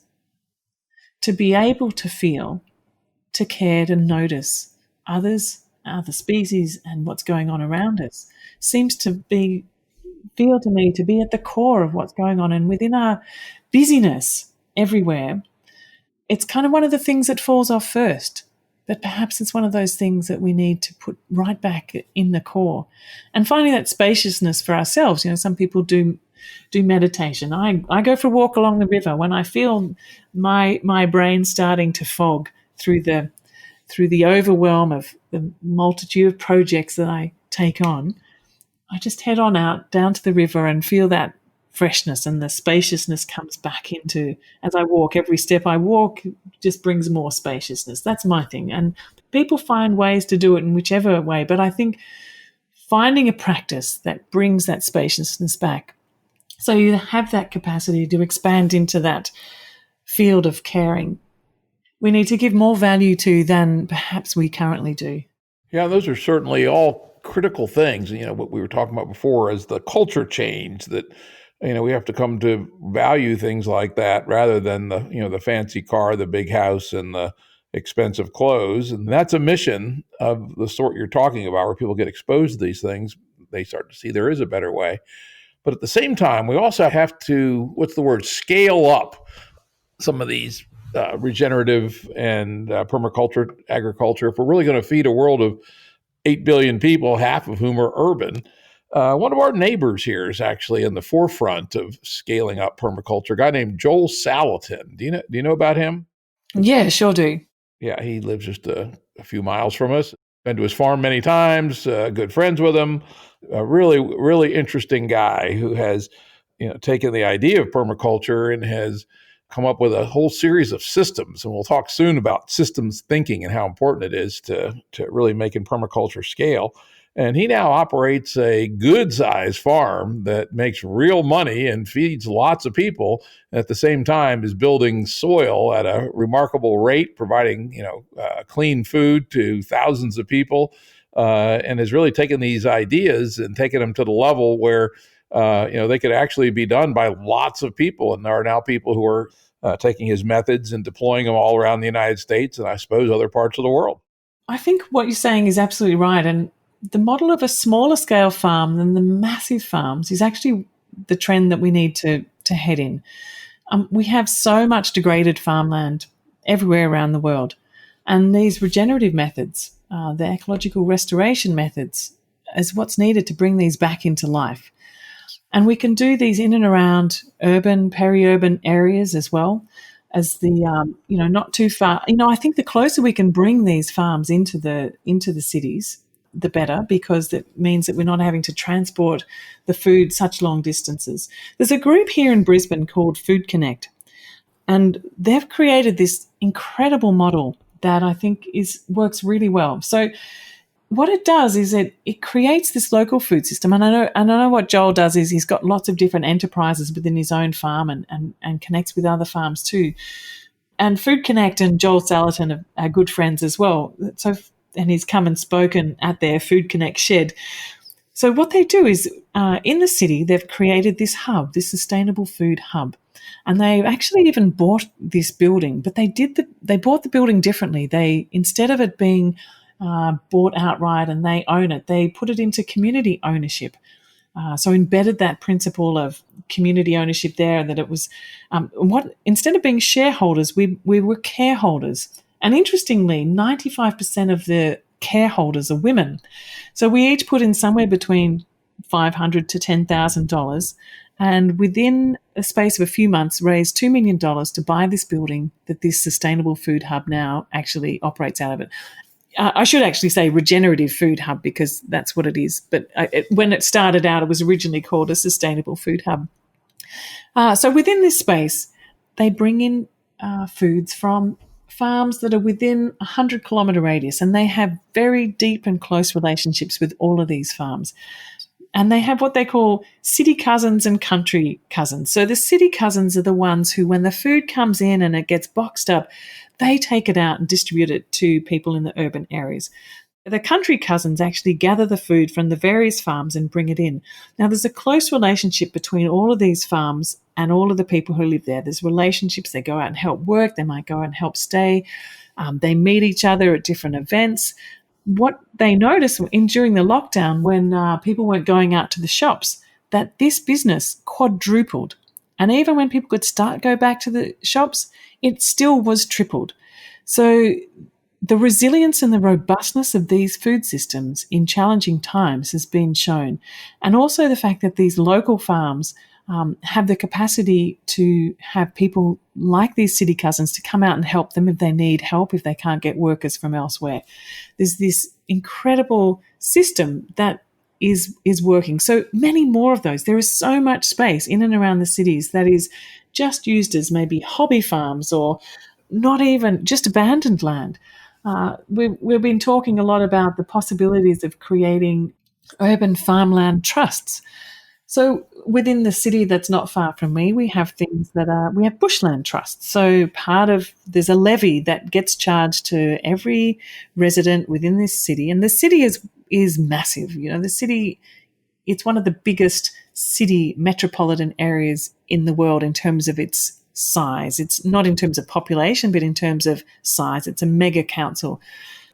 Speaker 2: to be able to feel, to care, to notice others, other species and what's going on around us seems to feel to me to be at the core of what's going on. And within our busyness everywhere, it's kind of one of the things that falls off first. But perhaps it's one of those things that we need to put right back in the core. And finding that spaciousness for ourselves. Some people do do meditation. I go for a walk along the river when I feel my brain starting to fog through the overwhelm of the multitude of projects that I take on. I just head on out down to the river and feel that freshness, and the spaciousness comes back into as I walk. Every step I walk just brings more spaciousness. That's my thing. And people find ways to do it in whichever way. But I think finding a practice that brings that spaciousness back, so you have that capacity to expand into that field of caring, we need to give more value to than perhaps we currently do.
Speaker 1: Yeah, those are certainly all critical things. What we were talking about before is the culture change that, we have to come to value things like that rather than the fancy car, the big house, and the expensive clothes. And that's a mission of the sort you're talking about, where people get exposed to these things. They start to see there is a better way. But at the same time, we also have to, scale up some of these regenerative and permaculture agriculture. If we're really going to feed a world of 8 billion people, half of whom are urban. One of our neighbors here is actually in the forefront of scaling up permaculture, a guy named Joel Salatin. Do you know about him?
Speaker 2: Yeah, sure do.
Speaker 1: Yeah, he lives just a few miles from us. Been to his farm many times, good friends with him. A really, really interesting guy who has taken the idea of permaculture and has come up with a whole series of systems. And we'll talk soon about systems thinking and how important it is to really making permaculture scale. And he now operates a good-sized farm that makes real money and feeds lots of people. And at the same time is building soil at a remarkable rate, providing clean food to thousands of people, and has really taken these ideas and taken them to the level where they could actually be done by lots of people. And there are now people who are taking his methods and deploying them all around the United States and I suppose other parts of the world.
Speaker 2: I think what you're saying is absolutely right. And the model of a smaller scale farm than the massive farms is actually the trend that we need to head in. We have so much degraded farmland everywhere around the world. And these regenerative methods, the ecological restoration methods, is what's needed to bring these back into life. And we can do these in and around urban, peri-urban areas as well as the, not too far. I think the closer we can bring these farms into the cities, the better, because it means that we're not having to transport the food such long distances. There's a group here in Brisbane called Food Connect, and they've created this incredible model that I think works really well. So what it does is it creates this local food system. And I know what Joel does is he's got lots of different enterprises within his own farm and connects with other farms too. And Food Connect and Joel Salatin are good friends as well. And he's come and spoken at their Food Connect shed. So what they do is in the city, they've created this hub, this sustainable food hub. And they actually even bought this building, but they bought the building differently. Instead of it being bought outright and they own it, they put it into community ownership. So embedded that principle of community ownership there, and that it was instead of being shareholders, we were careholders. And interestingly, 95% of the careholders are women. So we each put in somewhere between $500 to $10,000, and within a space of a few months raised $2 million to buy this building that this sustainable food hub now actually operates out of it. I should actually say regenerative food hub, because that's what it is. But when it started out, it was originally called a sustainable food hub. So within this space, they bring in foods from farms that are within a 100-kilometre radius, and they have very deep and close relationships with all of these farms. And they have what they call city cousins and country cousins. So the city cousins are the ones who, when the food comes in and it gets boxed up, they take it out and distribute it to people in the urban areas. The country cousins actually gather the food from the various farms and bring it in. Now, there's a close relationship between all of these farms and all of the people who live there. There's relationships. They go out and help work. They might go out and help stay. They meet each other at different events. What they noticed during the lockdown, when people weren't going out to the shops, that this business quadrupled. And even when people could go back to the shops, it still was tripled. So the resilience and the robustness of these food systems in challenging times has been shown. And also the fact that these local farms have the capacity to have people like these city cousins to come out and help them if they need help, if they can't get workers from elsewhere. There's this incredible system that is working. So many more of those. There is so much space in and around the cities that is just used as maybe hobby farms or not even just abandoned land. We've been talking a lot about the possibilities of creating urban farmland trusts. So within the city that's not far from me, we have we have bushland trusts. So there's a levy that gets charged to every resident within this city. And the city is massive. The city, it's one of the biggest city metropolitan areas in the world in terms of its size. It's not in terms of population, but in terms of size. It's a mega council.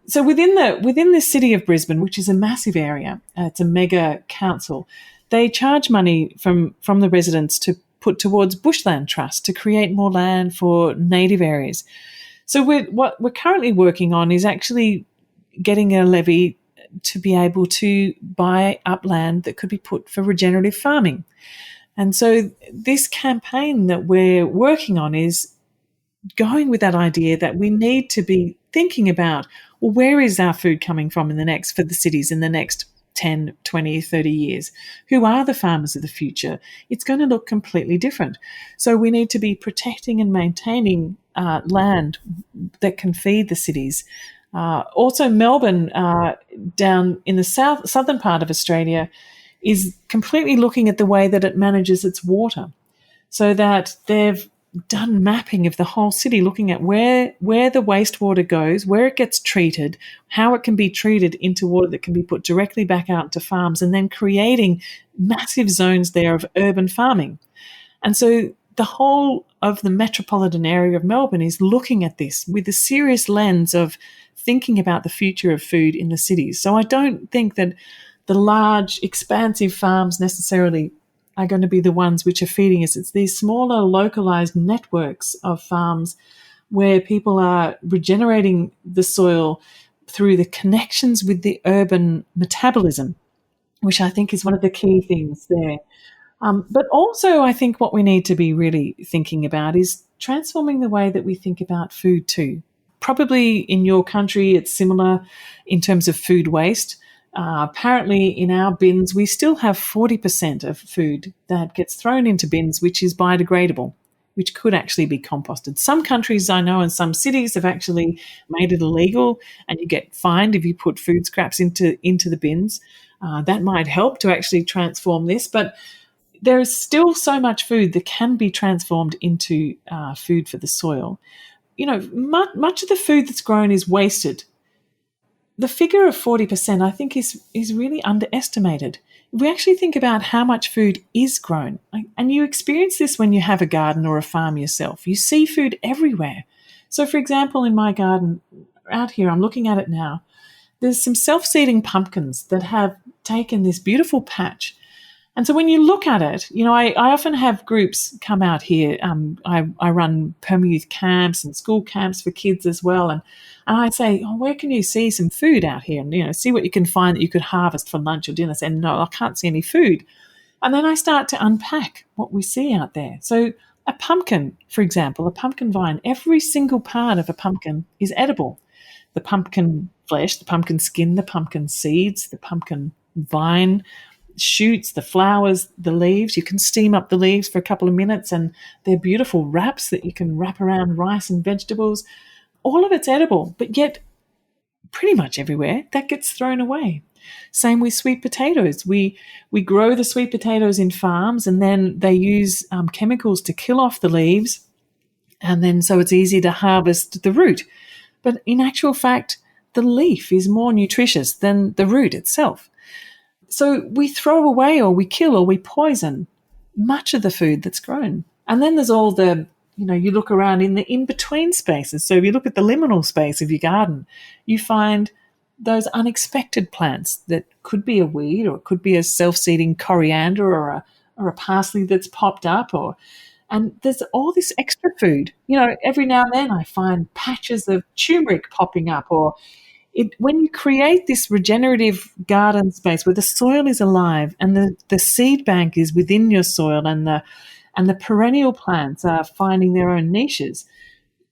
Speaker 2: So within the city of Brisbane, which is a massive area, it's a mega council, they charge money from the residents to put towards bushland trusts to create more land for native areas. So what we're currently working on is actually getting a levy to be able to buy up land that could be put for regenerative farming. And so this campaign that we're working on is going with that idea that we need to be thinking about, well, where is our food coming from for the cities in the next 10, 20, 30 years? Who are the farmers of the future? It's going to look completely different. So we need to be protecting and maintaining land that can feed the cities. Also, Melbourne, down in the southern part of Australia, is completely looking at the way that it manages its water, so that they've done mapping of the whole city, looking at where the wastewater goes, where it gets treated, how it can be treated into water that can be put directly back out to farms, and then creating massive zones there of urban farming. And so the whole of the metropolitan area of Melbourne is looking at this with a serious lens of thinking about the future of food in the cities. So I don't think that the large, expansive farms necessarily are going to be the ones which are feeding us. It's these smaller, localized networks of farms where people are regenerating the soil through the connections with the urban metabolism, which I think is one of the key things there. But also, I think what we need to be really thinking about is transforming the way that we think about food too. Probably in your country, it's similar in terms of food waste. Apparently, in our bins, we still have 40% of food that gets thrown into bins, which is biodegradable, which could actually be composted. Some countries I know and some cities have actually made it illegal, and you get fined if you put food scraps into the bins. That might help to actually transform this, but there is still so much food that can be transformed into food for the soil. Much of the food that's grown is wasted. The figure of 40%, I think, is really underestimated. If we actually think about how much food is grown, and you experience this when you have a garden or a farm yourself, you see food everywhere. So, for example, in my garden out here, I'm looking at it now, there's some self-seeding pumpkins that have taken this beautiful patch. And so when you look at it, I often have groups come out here. I run perma-youth camps and school camps for kids as well. And I say, where can you see some food out here? And, see what you can find that you could harvest for lunch or dinner. Say, no, I can't see any food. And then I start to unpack what we see out there. So a pumpkin, for example, a pumpkin vine, every single part of a pumpkin is edible. The pumpkin flesh, the pumpkin skin, the pumpkin seeds, the pumpkin vine, shoots, the flowers, the leaves. You can steam up the leaves for a couple of minutes and they're beautiful wraps that you can wrap around rice and vegetables. All of it's edible, but yet pretty much everywhere that gets thrown away. Same with sweet potatoes. We grow the sweet potatoes in farms and then they use chemicals to kill off the leaves, and then so it's easy to harvest the root. But in actual fact, the leaf is more nutritious than the root itself. So we throw away or we kill or we poison much of the food that's grown. And then there's all the, you look around in the in-between spaces. So if you look at the liminal space of your garden, you find those unexpected plants that could be a weed or it could be a self-seeding coriander or a parsley that's popped up, and there's all this extra food. Every now and then I find patches of turmeric popping up, or When you create this regenerative garden space where the soil is alive and the seed bank is within your soil and the perennial plants are finding their own niches,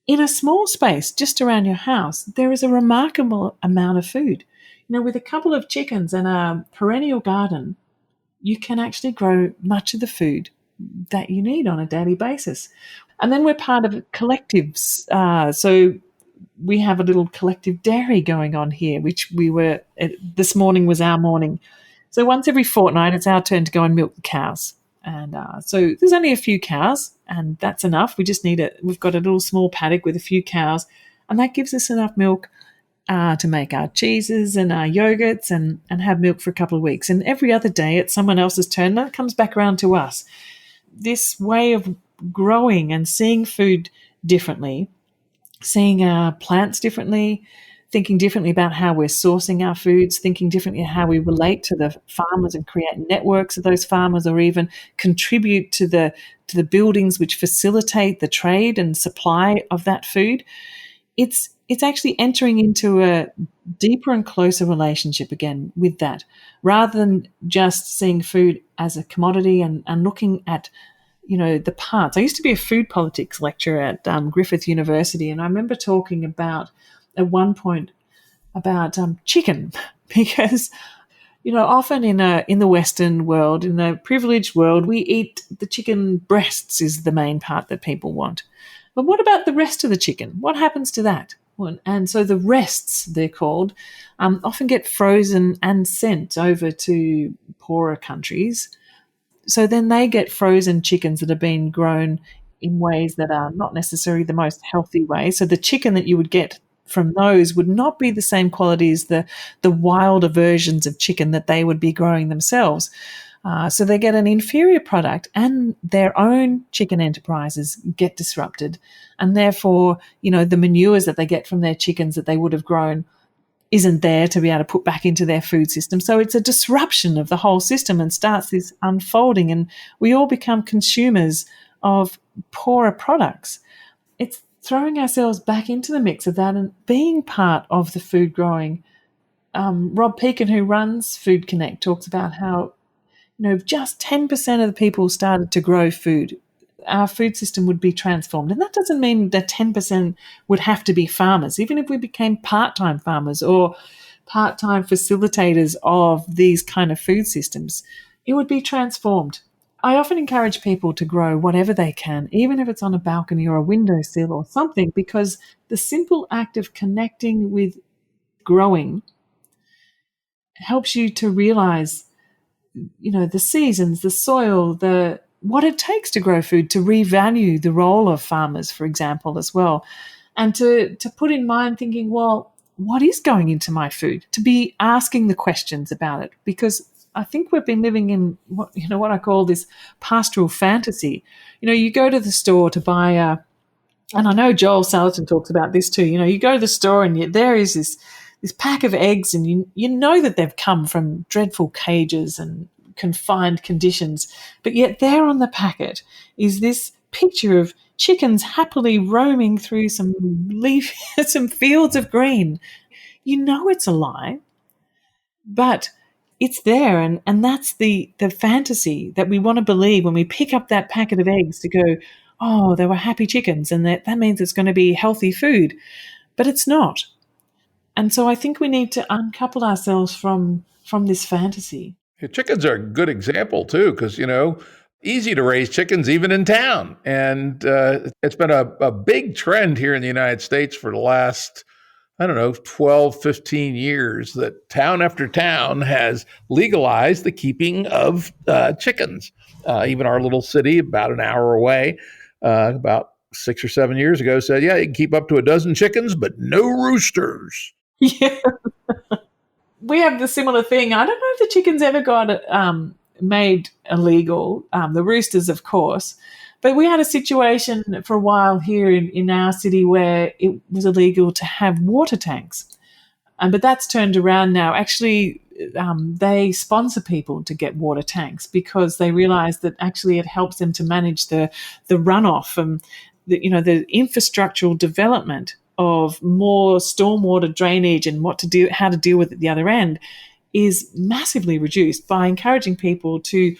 Speaker 2: in a small space just around your house, there is a remarkable amount of food. With a couple of chickens and a perennial garden, you can actually grow much of the food that you need on a daily basis. And then we're part of collectives. So we have a little collective dairy going on here, which this morning was our morning. So once every fortnight, it's our turn to go and milk the cows. And so there's only a few cows, and that's enough. We've got a little small paddock with a few cows, and that gives us enough milk to make our cheeses and our yogurts and have milk for a couple of weeks. And every other day it's someone else's turn. That comes back around to us. This way of growing and seeing food differently, seeing our plants differently, thinking differently about how we're sourcing our foods, thinking differently how we relate to the farmers and create networks of those farmers, or even contribute to the buildings which facilitate the trade and supply of that food. It's actually entering into a deeper and closer relationship again with that, rather than just seeing food as a commodity and looking at the parts. I used to be a food politics lecturer at Griffith University, and I remember talking about at one point about chicken, because often in the Western world, in the privileged world, we eat the chicken breasts is the main part that people want. But what about the rest of the chicken? What happens to that? And so the rests, they're called, often get frozen and sent over to poorer countries. So then they get frozen chickens that have been grown in ways that are not necessarily the most healthy way. So the chicken that you would get from those would not be the same quality as the wilder versions of chicken that they would be growing themselves. So they get an inferior product, and their own chicken enterprises get disrupted. And therefore, the manures that they get from their chickens that they would have grown isn't there to be able to put back into their food system. So it's a disruption of the whole system and starts this unfolding, and we all become consumers of poorer products. It's throwing ourselves back into the mix of that and being part of the food growing. Rob Pekin, who runs Food Connect, talks about how if just 10% of the people started to grow food, our food system would be transformed. And that doesn't mean that 10% would have to be farmers. Even if we became part-time farmers or part-time facilitators of these kind of food systems, it would be transformed. I often encourage people to grow whatever they can, even if it's on a balcony or a windowsill or something, because the simple act of connecting with growing helps you to realize the seasons, the soil, what it takes to grow food, to revalue the role of farmers, for example, as well. And to put in mind thinking, well, what is going into my food? To be asking the questions about it, because I think we've been living in what I call this pastoral fantasy. You go to the store to buy and I know Joel Salatin talks about this too. You go to the store and there is this pack of eggs, and you know that they've come from dreadful cages and confined conditions, but yet there on the packet is this picture of chickens happily roaming through some fields of green. It's a lie, but it's there, and that's the fantasy that we want to believe when we pick up that packet of eggs, to go, oh, they were happy chickens, and that means it's going to be healthy food, but it's not. And so I think we need to uncouple ourselves from this fantasy.
Speaker 1: Yeah, chickens are a good example too, because, easy to raise chickens even in town. And it's been a big trend here in the United States for the last, 12, 15 years, that town after town has legalized the keeping of chickens. Even our little city, about an hour away, about 6 or 7 years ago, said, yeah, you can keep up to a dozen chickens, but no roosters.
Speaker 2: Yeah. We have the similar thing. I don't know if the chickens ever got made illegal, the roosters, of course, but we had a situation for a while here in our city where it was illegal to have water tanks. But that's turned around now. Actually, they sponsor people to get water tanks because they realise that actually it helps them to manage the runoff and the infrastructural development of more stormwater drainage and how to deal with it at the other end is massively reduced by encouraging people to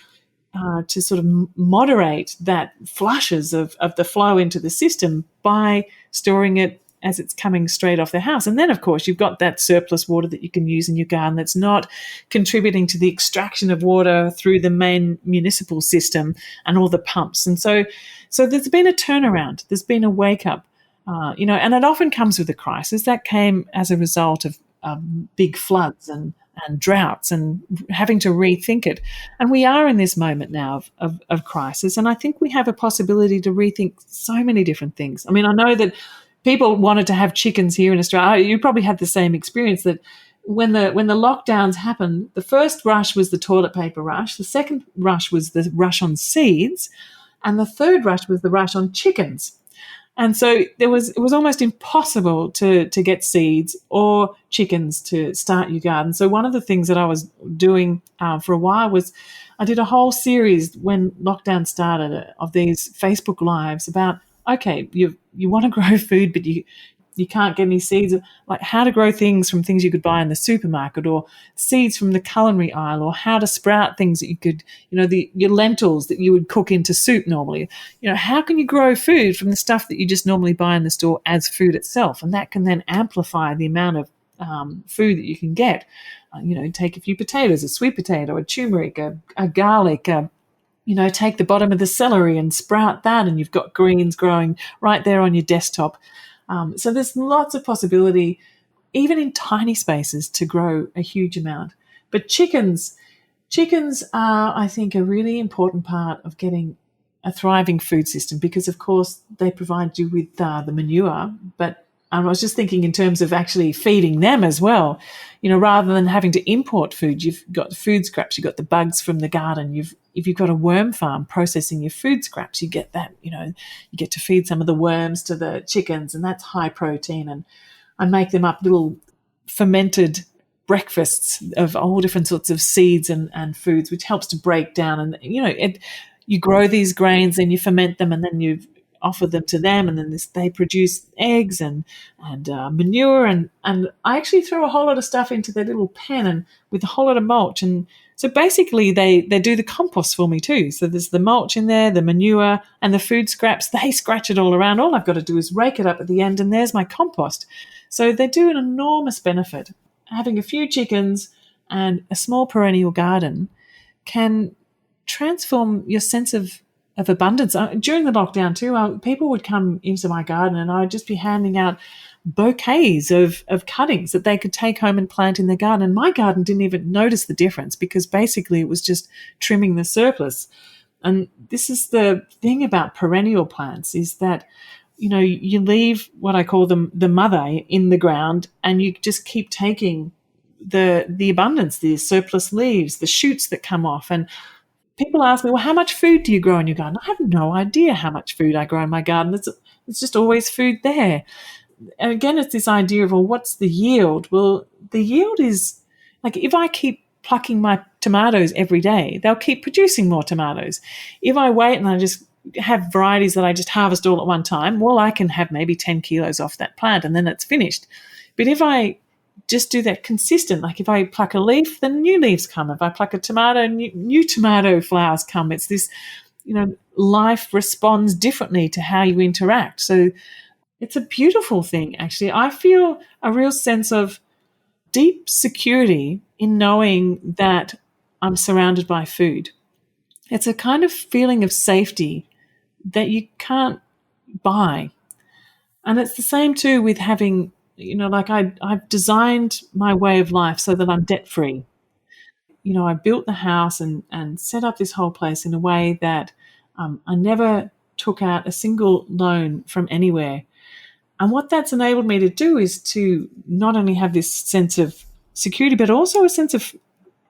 Speaker 2: sort of moderate that flushes of the flow into the system by storing it as it's coming straight off their house. And then, of course, you've got that surplus water that you can use in your garden that's not contributing to the extraction of water through the main municipal system and all the pumps. And so there's been a turnaround. There's been a wake-up, and it often comes with a crisis. That came as a result of big floods and droughts and having to rethink it. And we are in this moment now of crisis. And I think we have a possibility to rethink so many different things. I mean, I know that people wanted to have chickens here in Australia. You probably had the same experience that when the lockdowns happened, the first rush was the toilet paper rush. The second rush was the rush on seeds. And the third rush was the rush on chickens. And so it was almost impossible to get seeds or chickens to start your garden. So one of the things that I was doing for a while was I did a whole series when lockdown started of these Facebook Lives about, okay, you want to grow food, but you can't get any seeds, like how to grow things from things you could buy in the supermarket, or seeds from the culinary aisle, or how to sprout things that you could, your lentils that you would cook into soup normally. How can you grow food from the stuff that you just normally buy in the store as food itself? And that can then amplify the amount of food that you can get. Take a few potatoes, a sweet potato, a turmeric, a garlic, take the bottom of the celery and sprout that, and you've got greens growing right there on your desktop. So there's lots of possibility, even in tiny spaces, to grow a huge amount. But chickens are, I think, a really important part of getting a thriving food system because, of course, they provide you with the manure. But I was just thinking in terms of actually feeding them as well. Rather than having to import food, you've got the food scraps, you've got the bugs from the garden. If you've got a worm farm processing your food scraps, you get that, you get to feed some of the worms to the chickens, and that's high protein. And I make them up little fermented breakfasts of all different sorts of seeds and foods, which helps to break down. And, you grow these grains and you ferment them, and then you offer them to them, and then they produce eggs and manure. And I actually throw a whole lot of stuff into their little pen and with a whole lot of mulch. And so basically they do the compost for me too. So there's the mulch in there, the manure and the food scraps. They scratch it all around. All I've got to do is rake it up at the end, and there's my compost. So they do an enormous benefit. Having a few chickens and a small perennial garden can transform your sense of abundance. During the lockdown too, people would come into my garden and I'd just be handing out bouquets of cuttings that they could take home and plant in their garden. And my garden didn't even notice the difference because basically it was just trimming the surplus. And this is the thing about perennial plants is that, you leave what I call the mother in the ground, and you just keep taking the abundance, the surplus leaves, the shoots that come off. And people ask me, well, how much food do you grow in your garden? I have no idea how much food I grow in my garden. It's just always food there. And again, it's this idea of, well, what's the yield? Well, the yield is, like, if I keep plucking my tomatoes every day, they'll keep producing more tomatoes. If I wait and I just have varieties that I just harvest all at one time, well, I can have maybe 10 kilos off that plant and then it's finished. But if I just do that consistent, like if I pluck a leaf, then new leaves come. If I pluck a tomato, new tomato flowers come. It's this, life responds differently to how you interact. So it's a beautiful thing, actually. I feel a real sense of deep security in knowing that I'm surrounded by food. It's a kind of feeling of safety that you can't buy. And it's the same too with having, I've designed my way of life so that I'm debt-free. I built the house and set up this whole place in a way that I never took out a single loan from anywhere. And what that's enabled me to do is to not only have this sense of security, but also a sense of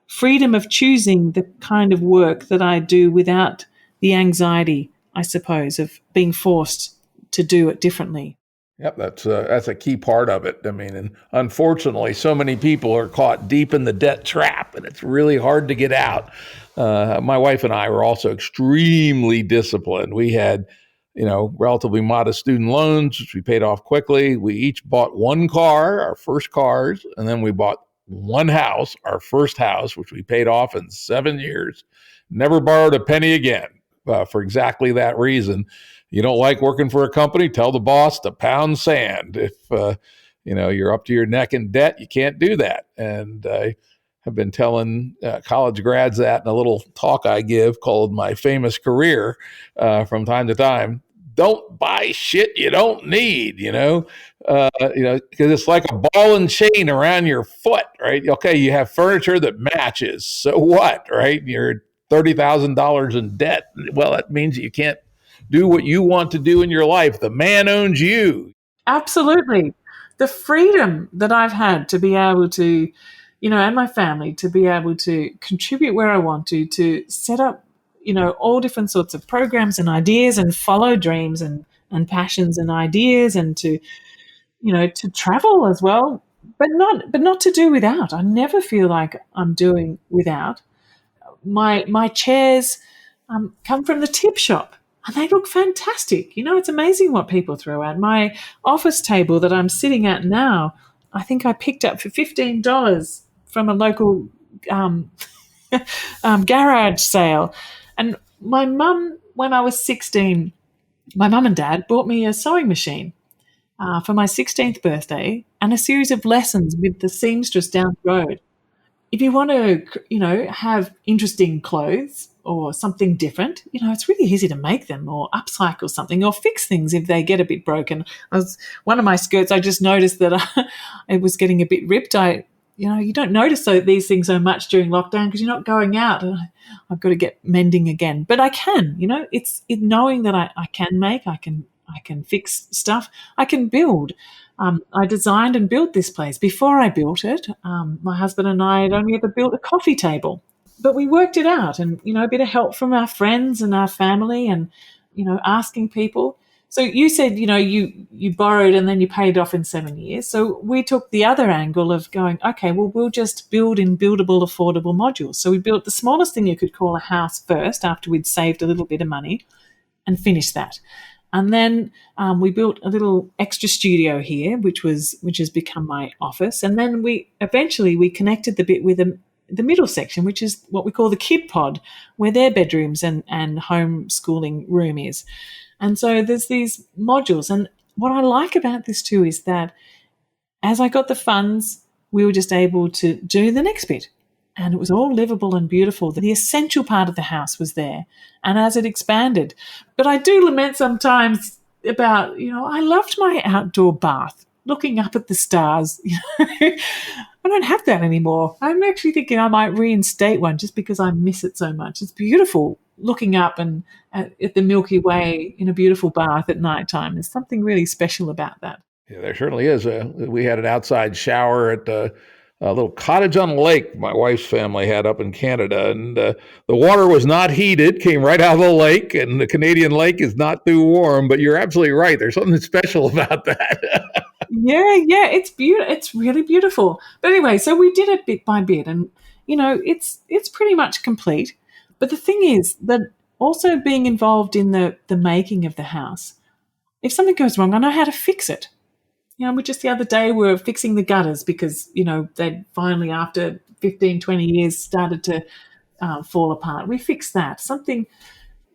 Speaker 2: freedom of choosing the kind of work that I do without the anxiety, I suppose, of being forced to do it differently.
Speaker 1: Yep, that's a key part of it. I mean, and unfortunately, so many people are caught deep in the debt trap, and it's really hard to get out. My wife and I were also extremely disciplined. We had relatively modest student loans, which we paid off quickly. We each bought one car, our first cars, and then we bought one house, our first house, which we paid off in 7 years. Never borrowed a penny again for exactly that reason. You don't like working for a company, tell the boss to pound sand. If you're up to your neck in debt, you can't do that. And I have been telling college grads that in a little talk I give called My Famous Career from time to time. Don't buy shit you don't need, because it's like a ball and chain around your foot, right? Okay, you have furniture that matches. So what, right? You're $30,000 in debt. Well, that means you can't do what you want to do in your life. The man owns you.
Speaker 2: Absolutely. The freedom that I've had to be able to, and my family, to be able to contribute where I want to set up, all different sorts of programs and ideas and follow dreams and passions and ideas, and to, to travel as well, but not to do without. I never feel like I'm doing without. My chairs come from the tip shop, and they look fantastic. It's amazing what people throw out. My office table that I'm sitting at now, I think I picked up for $15 from a local garage sale. And my mum, when I was 16, my mum and dad bought me a sewing machine for my 16th birthday and a series of lessons with the seamstress down the road. If you want to, have interesting clothes or something different, it's really easy to make them or upcycle something or fix things if they get a bit broken. One of my skirts, I just noticed that it was getting a bit ripped. You don't notice these things so much during lockdown because you're not going out. I've got to get mending again, but I can. It's knowing that I can make, I can fix stuff, I can build. I designed and built this place. Before I built it, my husband and I had only ever built a coffee table, but we worked it out, and a bit of help from our friends and our family, and asking people. So you said, you borrowed and then you paid off in 7 years. So we took the other angle of going, okay, well, we'll just build in buildable, affordable modules. So we built the smallest thing you could call a house first after we'd saved a little bit of money and finished that. And then we built a little extra studio here, which has become my office. And then we connected the bit with the middle section, which is what we call the kid pod, where their bedrooms and homeschooling room is. And so there's these modules. And what I like about this too is that as I got the funds, we were just able to do the next bit. And it was all livable and beautiful. The essential part of the house was there. And as it expanded. But I do lament sometimes about, I loved my outdoor bath, looking up at the stars. I don't have that anymore. I'm actually thinking I might reinstate one just because I miss it so much. It's beautiful looking up and at the Milky Way in a beautiful bath at nighttime. There's something really special about that.
Speaker 1: Yeah, there certainly is. We had an outside shower at a little cottage on the lake my wife's family had up in Canada, and the water was not heated, came right out of the lake, and the Canadian lake is not too warm, but you're absolutely right. There's something special about that.
Speaker 2: Yeah, it's beautiful. It's really beautiful. But anyway, so we did it bit by bit, and, it's pretty much complete. But the thing is that also being involved in the making of the house, if something goes wrong, I know how to fix it. We just the other day were fixing the gutters because, they'd finally, after 15, 20 years, started to fall apart. We fixed that.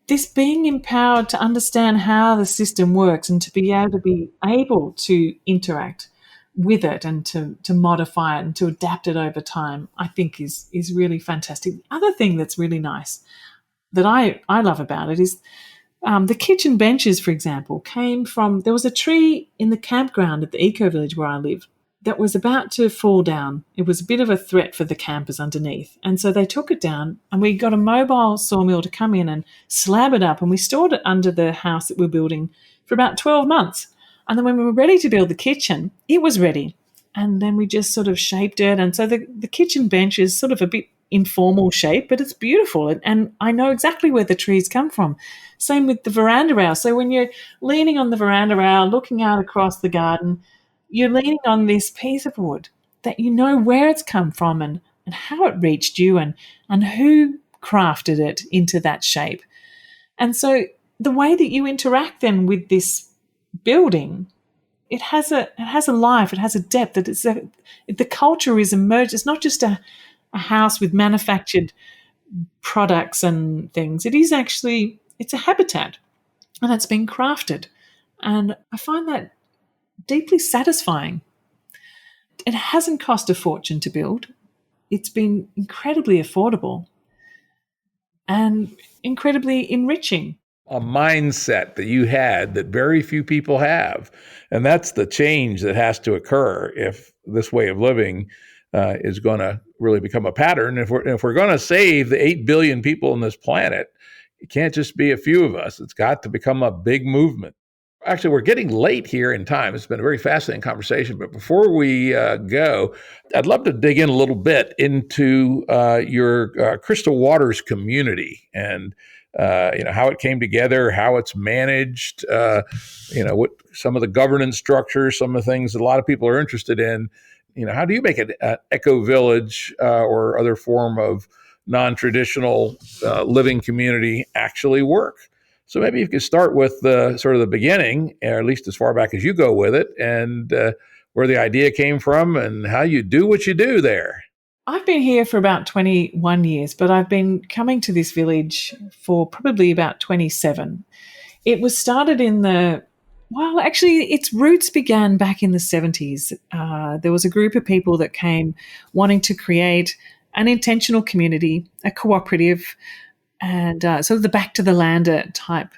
Speaker 2: This being empowered to understand how the system works and to be able to interact with it and to modify it and to adapt it over time, I think is really fantastic. The other thing that's really nice that I love about it is the kitchen benches, for example, came from, there was a tree in the campground at the EcoVillage where I live that was about to fall down. It was a bit of a threat for the campers underneath. And so they took it down, and we got a mobile sawmill to come in and slab it up, and we stored it under the house that we're building for about 12 months. And then when we were ready to build the kitchen, it was ready. And then we just sort of shaped it. And so the kitchen bench is sort of a bit informal shape, but it's beautiful. And I know exactly where the trees come from. Same with the veranda rail. So when you're leaning on the veranda rail, looking out across the garden, you're leaning on this piece of wood that you know where it's come from and how it reached you and who crafted it into that shape. And so the way that you interact then with this building, it has a life, it has a depth. The culture is emerged. It's not just a house with manufactured products and things. It's a habitat, and it's been crafted. And I find that deeply satisfying. It hasn't cost a fortune to build. It's been incredibly affordable and incredibly enriching.
Speaker 1: A mindset that you had that very few people have. And that's the change that has to occur if this way of living is going to really become a pattern. If we're going to save the 8 billion people on this planet, it can't just be a few of us. It's got to become a big movement. Actually, we're getting late here in time. It's been a very fascinating conversation. But before we go, I'd love to dig in a little bit into your Crystal Waters community and how it came together, how it's managed, what some of the governance structures, some of the things that a lot of people are interested in. How do you make an eco-village or other form of non-traditional living community actually work? So maybe you could start with sort of the beginning, or at least as far back as you go with it, and where the idea came from and how you do what you do there.
Speaker 2: I've been here for about 21 years, but I've been coming to this village for probably about 27. It was started its roots began back in the 70s. There was a group of people that came wanting to create an intentional community, a cooperative, and sort of the back to the lander type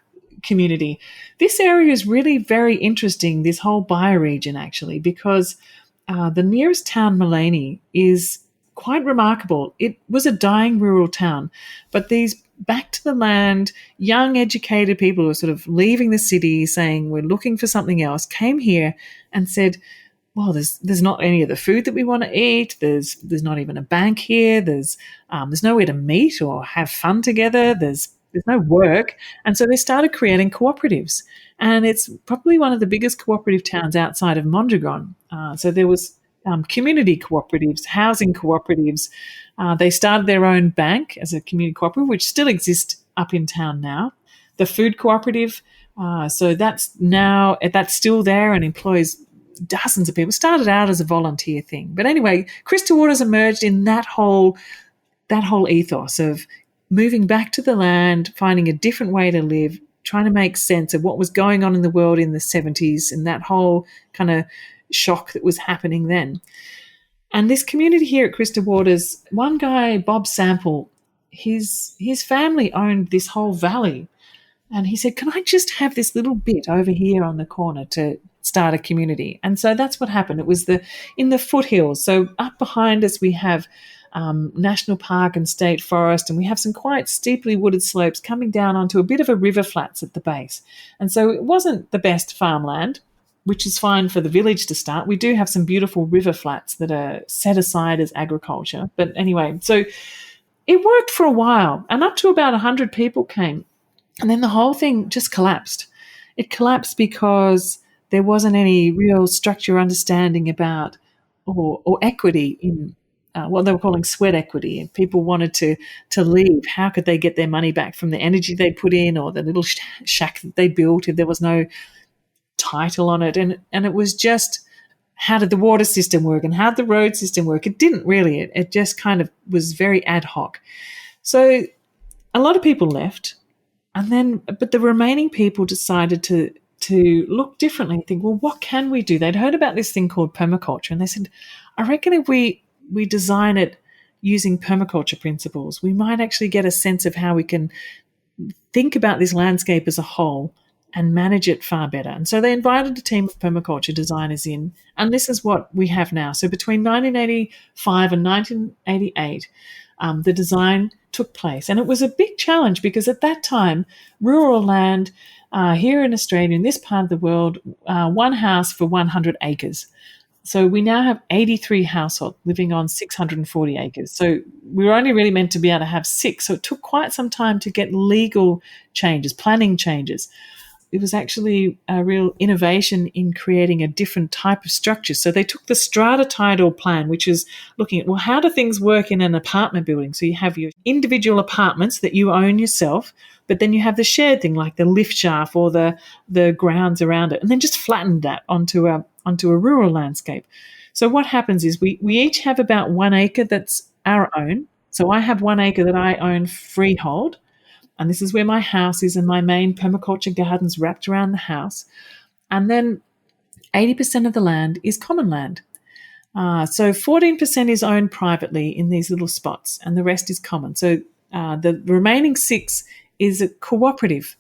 Speaker 2: community. This area is really very interesting, this whole bioregion actually, because the nearest town, Mullaney, is quite remarkable. It was a dying rural town, but these back to the land, young educated people who are sort of leaving the city saying we're looking for something else, came here and said, well, there's not any of the food that we want to eat. There's not even a bank here. There's nowhere to meet or have fun together. There's no work. And so they started creating cooperatives. And it's probably one of the biggest cooperative towns outside of Mondragon. So there was community cooperatives, housing cooperatives. They started their own bank as a community cooperative, which still exists up in town now. The food cooperative, so that's still there and employs dozens of people. Started out as a volunteer thing. But anyway, Crystal Waters emerged in that whole ethos of moving back to the land, finding a different way to live, trying to make sense of what was going on in the world in the 70s and that whole kind of shock that was happening then. And this community here at Crystal Waters, one guy, Bob Sample, his family owned this whole valley. And he said, can I just have this little bit over here on the corner to start a community? And so that's what happened. It was in the foothills. So up behind us we have National Park and State Forest, and we have some quite steeply wooded slopes coming down onto a bit of a river flats at the base. And so it wasn't the best farmland, which is fine for the village to start. We do have some beautiful river flats that are set aside as agriculture. But anyway, so it worked for a while, and up to about 100 people came. And then the whole thing just collapsed. It collapsed because there wasn't any real structure understanding about or equity in what they were calling sweat equity. And people wanted to leave. How could they get their money back from the energy they put in or the little shack that they built if there was no title on it? And it was just, how did the water system work and how did the road system work? It didn't really. It just kind of was very ad hoc. So a lot of people left. But the remaining people decided to look differently and think, well, what can we do? They'd heard about this thing called permaculture, and they said, I reckon if we design it using permaculture principles, we might actually get a sense of how we can think about this landscape as a whole and manage it far better. And so they invited a team of permaculture designers in, and this is what we have now. So between 1985 and 1988, the design took place. And it was a big challenge because at that time, rural land here in Australia, in this part of the world, one house for 100 acres. So we now have 83 households living on 640 acres. So we were only really meant to be able to have 6. So it took quite some time to get legal changes, planning changes. was actually a real innovation in creating a different type of structure. So they took the strata tidal plan, which is looking at, well, how do things work in an apartment building? So you have your individual apartments that you own yourself, but then you have the shared thing like the lift shaft or the grounds around it, and then just flattened that onto a rural landscape. So what happens is we each have about 1 acre that's our own. So I have 1 acre that I own freehold, and this is where my house is and my main permaculture gardens wrapped around the house. And then 80% of the land is common land. So 14% is owned privately in these little spots, and the rest is common. So the remaining 6 is a cooperative.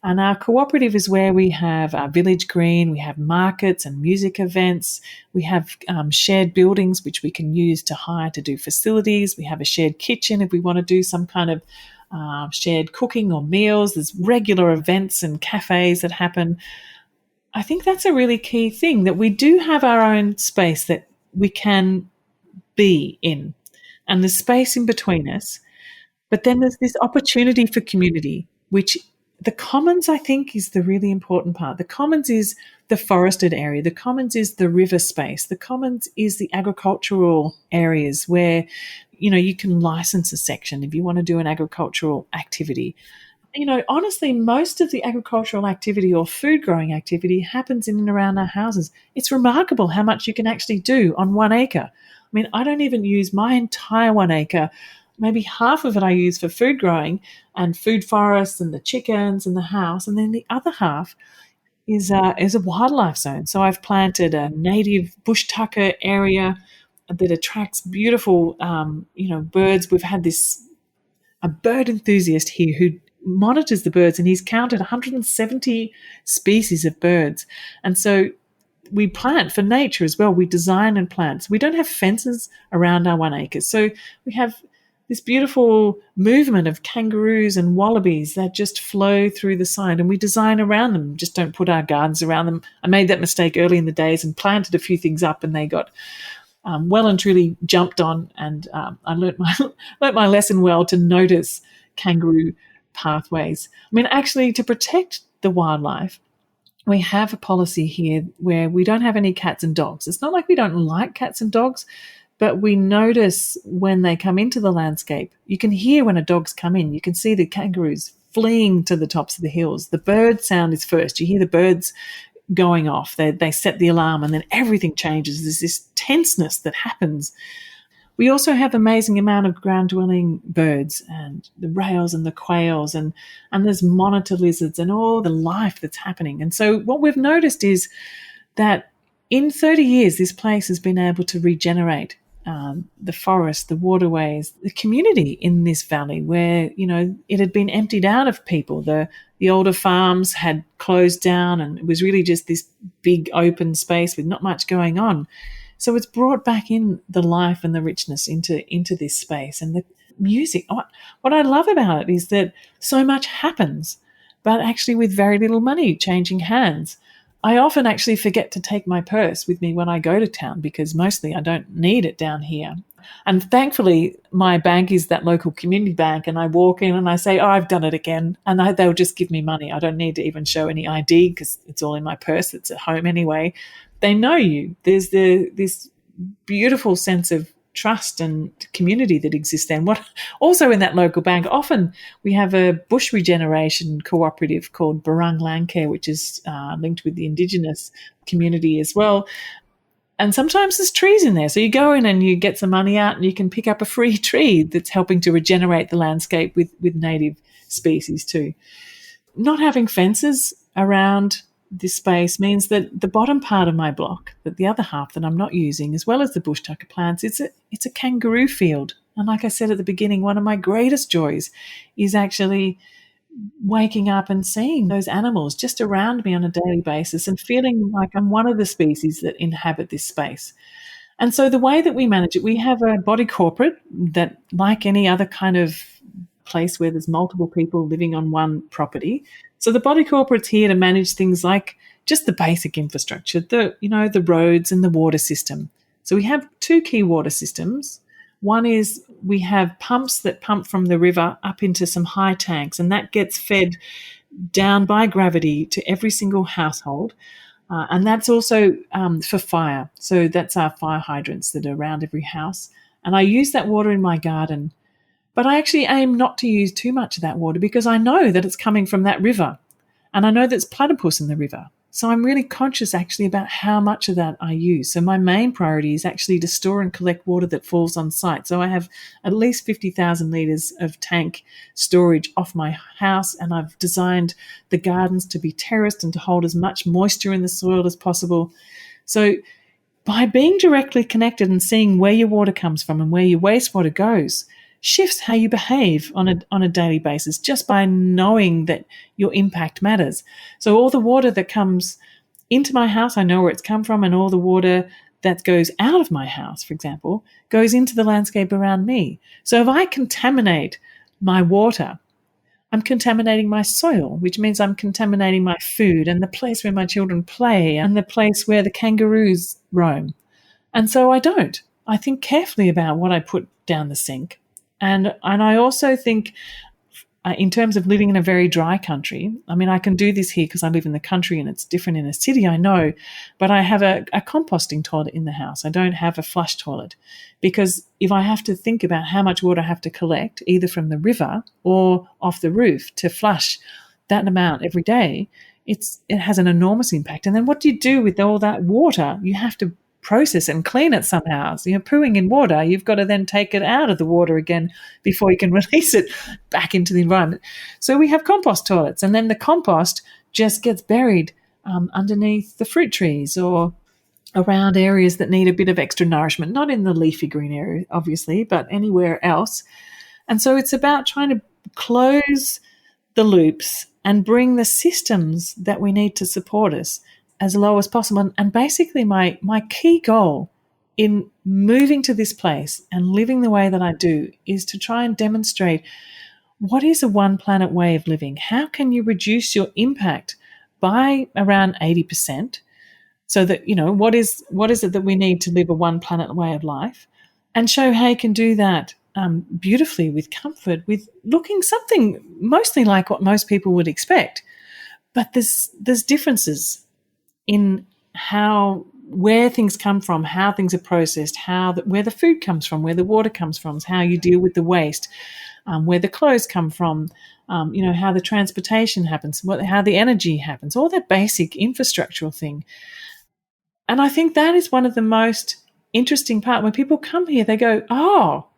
Speaker 2: And our cooperative is where we have our village green, we have markets and music events, we have shared buildings which we can use to hire to do facilities, we have a shared kitchen if we want to do some kind of shared cooking or meals. There's regular events and cafes that happen. I think that's a really key thing, that we do have our own space that we can be in, and there's space in between us. But then there's this opportunity for community, which the commons, I think, is the really important part. The commons is the forested area. The commons is the river space. The commons is the agricultural areas where, you can license a section if you want to do an agricultural activity. Honestly, most of the agricultural activity or food growing activity happens in and around our houses. It's remarkable how much you can actually do on 1 acre. I mean, I don't even use my entire 1 acre. Maybe half of it I use for food growing and food forests and the chickens and the house. And then the other half is a wildlife zone. So I've planted a native bush tucker area that attracts beautiful, birds. We've had a bird enthusiast here who monitors the birds, and he's counted 170 species of birds. And so we plant for nature as well. We design and plant. So we don't have fences around our 1 acre. So we have this beautiful movement of kangaroos and wallabies that just flow through the side, and we design around them, just don't put our gardens around them. I made that mistake early in the days and planted a few things up, and they got well and truly jumped on, and I learnt my lesson well to notice kangaroo pathways. I mean, actually, to protect the wildlife, we have a policy here where we don't have any cats and dogs. It's not like we don't like cats and dogs, but we notice when they come into the landscape. You can hear when a dog's come in. You can see the kangaroos fleeing to the tops of the hills. The bird sound is first. You hear the birds going off. They set the alarm, and then everything changes. There's this tenseness that happens. We also have amazing amount of ground-dwelling birds and the rails and the quails, and there's monitor lizards and all the life that's happening. And so what we've noticed is that in 30 years, this place has been able to regenerate the forest, the waterways, the community in this valley where, it had been emptied out of people. The older farms had closed down, and it was really just this big open space with not much going on. So it's brought back in the life and the richness into this space. And the music, what I love about it is that so much happens, but actually with very little money changing hands. I often actually forget to take my purse with me when I go to town, because mostly I don't need it down here. And thankfully, my bank is that local community bank, and I walk in and I say, oh, I've done it again. And they'll just give me money. I don't need to even show any ID because it's all in my purse. It's at home anyway. They know you. There's this beautiful sense of trust and community that exists there. And what also in that local bank, often we have a bush regeneration cooperative called Barang Landcare, which is linked with the Indigenous community as well. And sometimes there's trees in there. So you go in and you get some money out and you can pick up a free tree that's helping to regenerate the landscape with native species too. Not having fences around this space means that the bottom part of my block, that the other half that I'm not using, as well as the bush tucker plants, it's a kangaroo field. And like I said at the beginning, one of my greatest joys is actually waking up and seeing those animals just around me on a daily basis and feeling like I'm one of the species that inhabit this space. And so the way that we manage it, we have a body corporate that, like any other kind of place where there's multiple people living on one property. So the body corporate's here to manage things like just the basic infrastructure, the roads and the water system. So we have 2 key water systems. One is we have pumps that pump from the river up into some high tanks, and that gets fed down by gravity to every single household. And that's also for fire. So that's our fire hydrants that are around every house. And I use that water in my garden. But I actually aim not to use too much of that water because I know that it's coming from that river. And I know there's platypus in the river. So I'm really conscious actually about how much of that I use. So my main priority is actually to store and collect water that falls on site. So I have at least 50,000 litres of tank storage off my house, and I've designed the gardens to be terraced and to hold as much moisture in the soil as possible. So by being directly connected and seeing where your water comes from and where your wastewater goes, shifts how you behave on a daily basis just by knowing that your impact matters. So all the water that comes into my house, I know where it's come from, and all the water that goes out of my house, for example, goes into the landscape around me. So if I contaminate my water, I'm contaminating my soil, which means I'm contaminating my food and the place where my children play and the place where the kangaroos roam. And so I don't. I think carefully about what I put down the sink. And I also think in terms of living in a very dry country, I mean, I can do this here because I live in the country and it's different in a city, I know, but I have a composting toilet in the house. I don't have a flush toilet because if I have to think about how much water I have to collect, either from the river or off the roof to flush that amount every day, it has an enormous impact. And then what do you do with all that water? You have to process and clean it somehow. So you're pooing in water, you've got to then take it out of the water again before you can release it back into the environment. So we have compost toilets, and then the compost just gets buried underneath the fruit trees or around areas that need a bit of extra nourishment, not in the leafy green area, obviously, but anywhere else. And so it's about trying to close the loops and bring the systems that we need to support us as low as possible. And basically my key goal in moving to this place and living the way that I do is to try and demonstrate what is a one planet way of living. How can you reduce your impact by around 80%? So that, what is it that we need to live a one planet way of life, and show how you can do that beautifully with comfort, with looking something mostly like what most people would expect. But there's differences in where things come from, how things are processed, where the food comes from, where the water comes from, how you deal with the waste, where the clothes come from, how the transportation happens, how the energy happens, all that basic infrastructural thing. And I think that is one of the most interesting part. When people come here, they go, oh,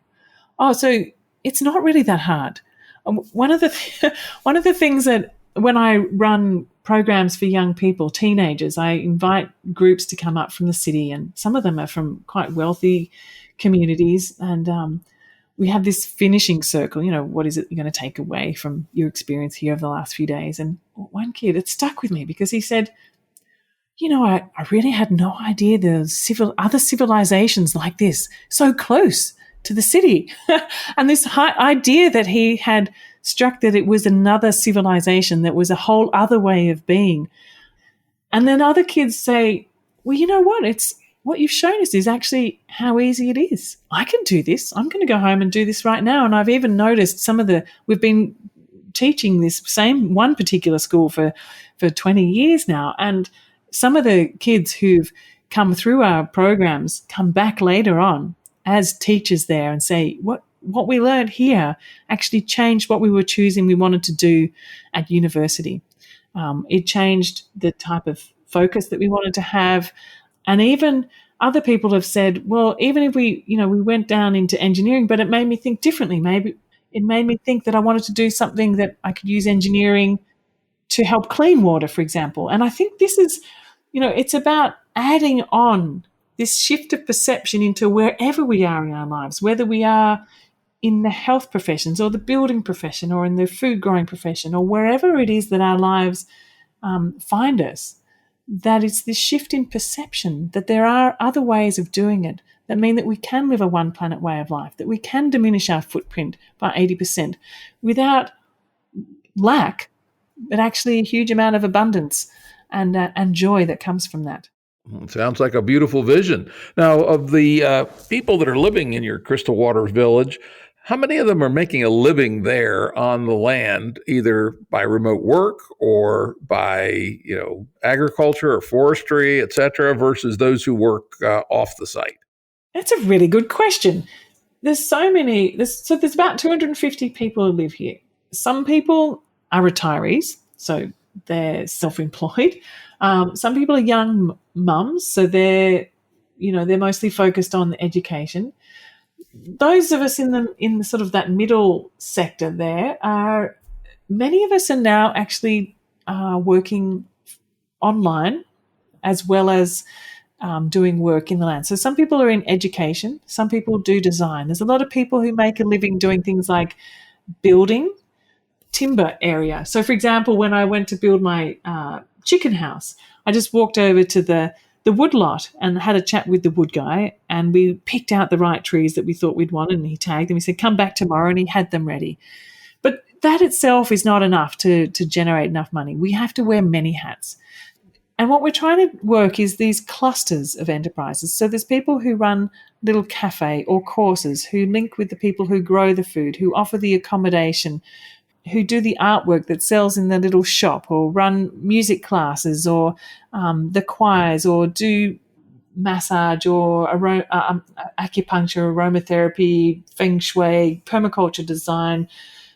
Speaker 2: so it's not really that hard. One of the things that when I run programs for young people, teenagers, I invite groups to come up from the city, and some of them are from quite wealthy communities. And we have this finishing circle, what is it you're going to take away from your experience here over the last few days? And one kid, it stuck with me because he said, I really had no idea there's other civilizations like this so close to the city. And this idea that he had struck that it was another civilization, that was a whole other way of being. And then other kids say, well, you know what? It's what you've shown us is actually how easy it is. I can do this. I'm going to go home and do this right now. And I've even noticed we've been teaching this same one particular school for 20 years now. And some of the kids who've come through our programs come back later on as teachers there and say, what we learned here actually changed what we wanted to do at university. It changed the type of focus that we wanted to have. And even other people have said, well, even if we went down into engineering, but it made me think differently. Maybe it made me think that I wanted to do something that I could use engineering to help clean water, for example. And I think this is, it's about adding on this shift of perception into wherever we are in our lives, whether we are in the health professions or the building profession or in the food growing profession or wherever it is that our lives find us, that it's this shift in perception that there are other ways of doing it that mean that we can live a one planet way of life, that we can diminish our footprint by 80% without lack, but actually a huge amount of abundance and joy that comes from that.
Speaker 1: Sounds like a beautiful vision. Now, of the people that are living in your Crystal Waters Village, how many of them are making a living there on the land, either by remote work or by, agriculture or forestry, et cetera, versus those who work off the site?
Speaker 2: That's a really good question. There's so many. There's about 250 people who live here. Some people are retirees, so they're self-employed. Some people are young mums, so they're mostly focused on education. Those of us in the sort of that middle sector there many of us are now actually working online as well as doing work in the land. So some people are in education, some people do design. There's a lot of people who make a living doing things like building, timber area. So for example, when I went to build my chicken house, I just walked over to the wood lot and had a chat with the wood guy, and we picked out the right trees that we thought we'd want, and he tagged them. He said, come back tomorrow, and he had them ready. But that itself is not enough to generate enough money. We have to wear many hats. And what we're trying to work is these clusters of enterprises. So there's people who run little cafe or courses, who link with the people who grow the food, who offer the accommodation, who do the artwork that sells in the little shop, or run music classes, or the choirs, or do massage or acupuncture, aromatherapy, feng shui, permaculture design.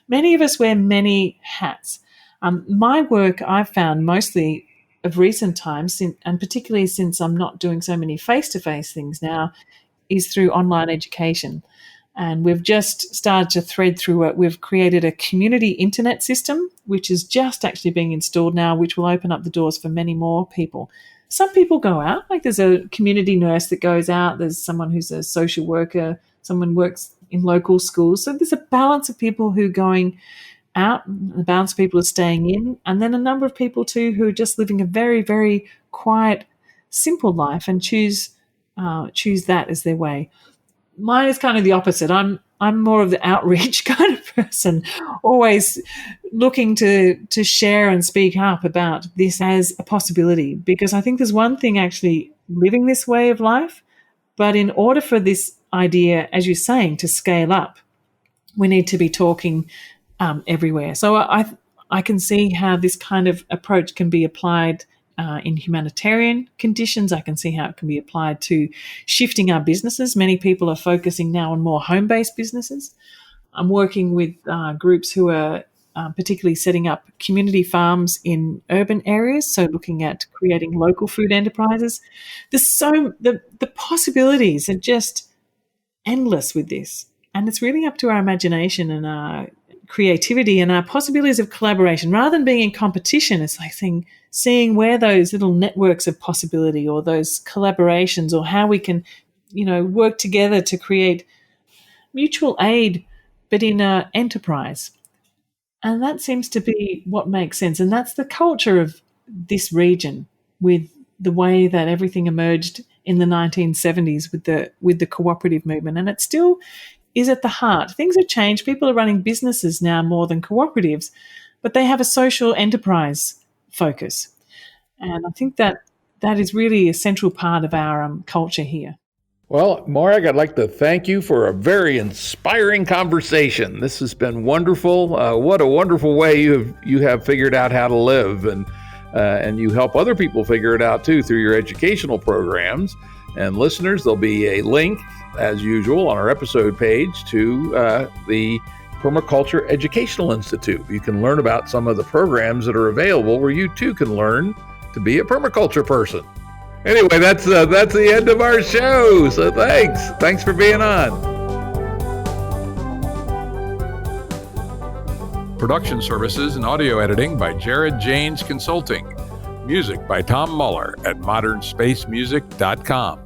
Speaker 2: Many of us wear many hats. My work, I've found mostly of recent times, and particularly since I'm not doing so many face-to-face things now, is through online education. And we've just started to thread through it. We've created a community internet system, which is just actually being installed now, which will open up the doors for many more people. Some people go out, like there's a community nurse that goes out, there's someone who's a social worker, someone works in local schools. So there's a balance of people who are going out, a balance of people are staying in, and then a number of people too who are just living a very, very quiet, simple life and choose that as their way. Mine is kind of the opposite. I'm more of the outreach kind of person, always looking to share and speak up about this as a possibility, because I think there's one thing actually living this way of life, but in order for this idea, as you're saying, to scale up, we need to be talking everywhere. So I can see how this kind of approach can be applied in humanitarian conditions. I can see how it can be applied to shifting our businesses. Many people are focusing now on more home-based businesses. I'm working with groups who are particularly setting up community farms in urban areas, so looking at creating local food enterprises. The possibilities are just endless with this, and it's really up to our imagination and our creativity and our possibilities of collaboration. Rather than being in competition, it's like seeing where those little networks of possibility or those collaborations, or how we can, work together to create mutual aid, but in an enterprise. And that seems to be what makes sense. And that's the culture of this region, with the way that everything emerged in the 1970s with the cooperative movement. And it still is at the heart. Things have changed. People are running businesses now more than cooperatives, but they have a social enterprise focus. And I think that is really a central part of our culture here.
Speaker 1: Well, Morag, I'd like to thank you for a very inspiring conversation. This has been wonderful. What a wonderful way you have figured out how to live, and you help other people figure it out too through your educational programs. And listeners, there'll be a link, as usual, on our episode page to the Permaculture Educational Institute. You can learn about some of the programs that are available where you too can learn to be a permaculture person. Anyway, that's the end of our show. So thanks for being on. Production services and audio editing by Jared Janes Consulting. Music by Tom Muller at modernspacemusic.com.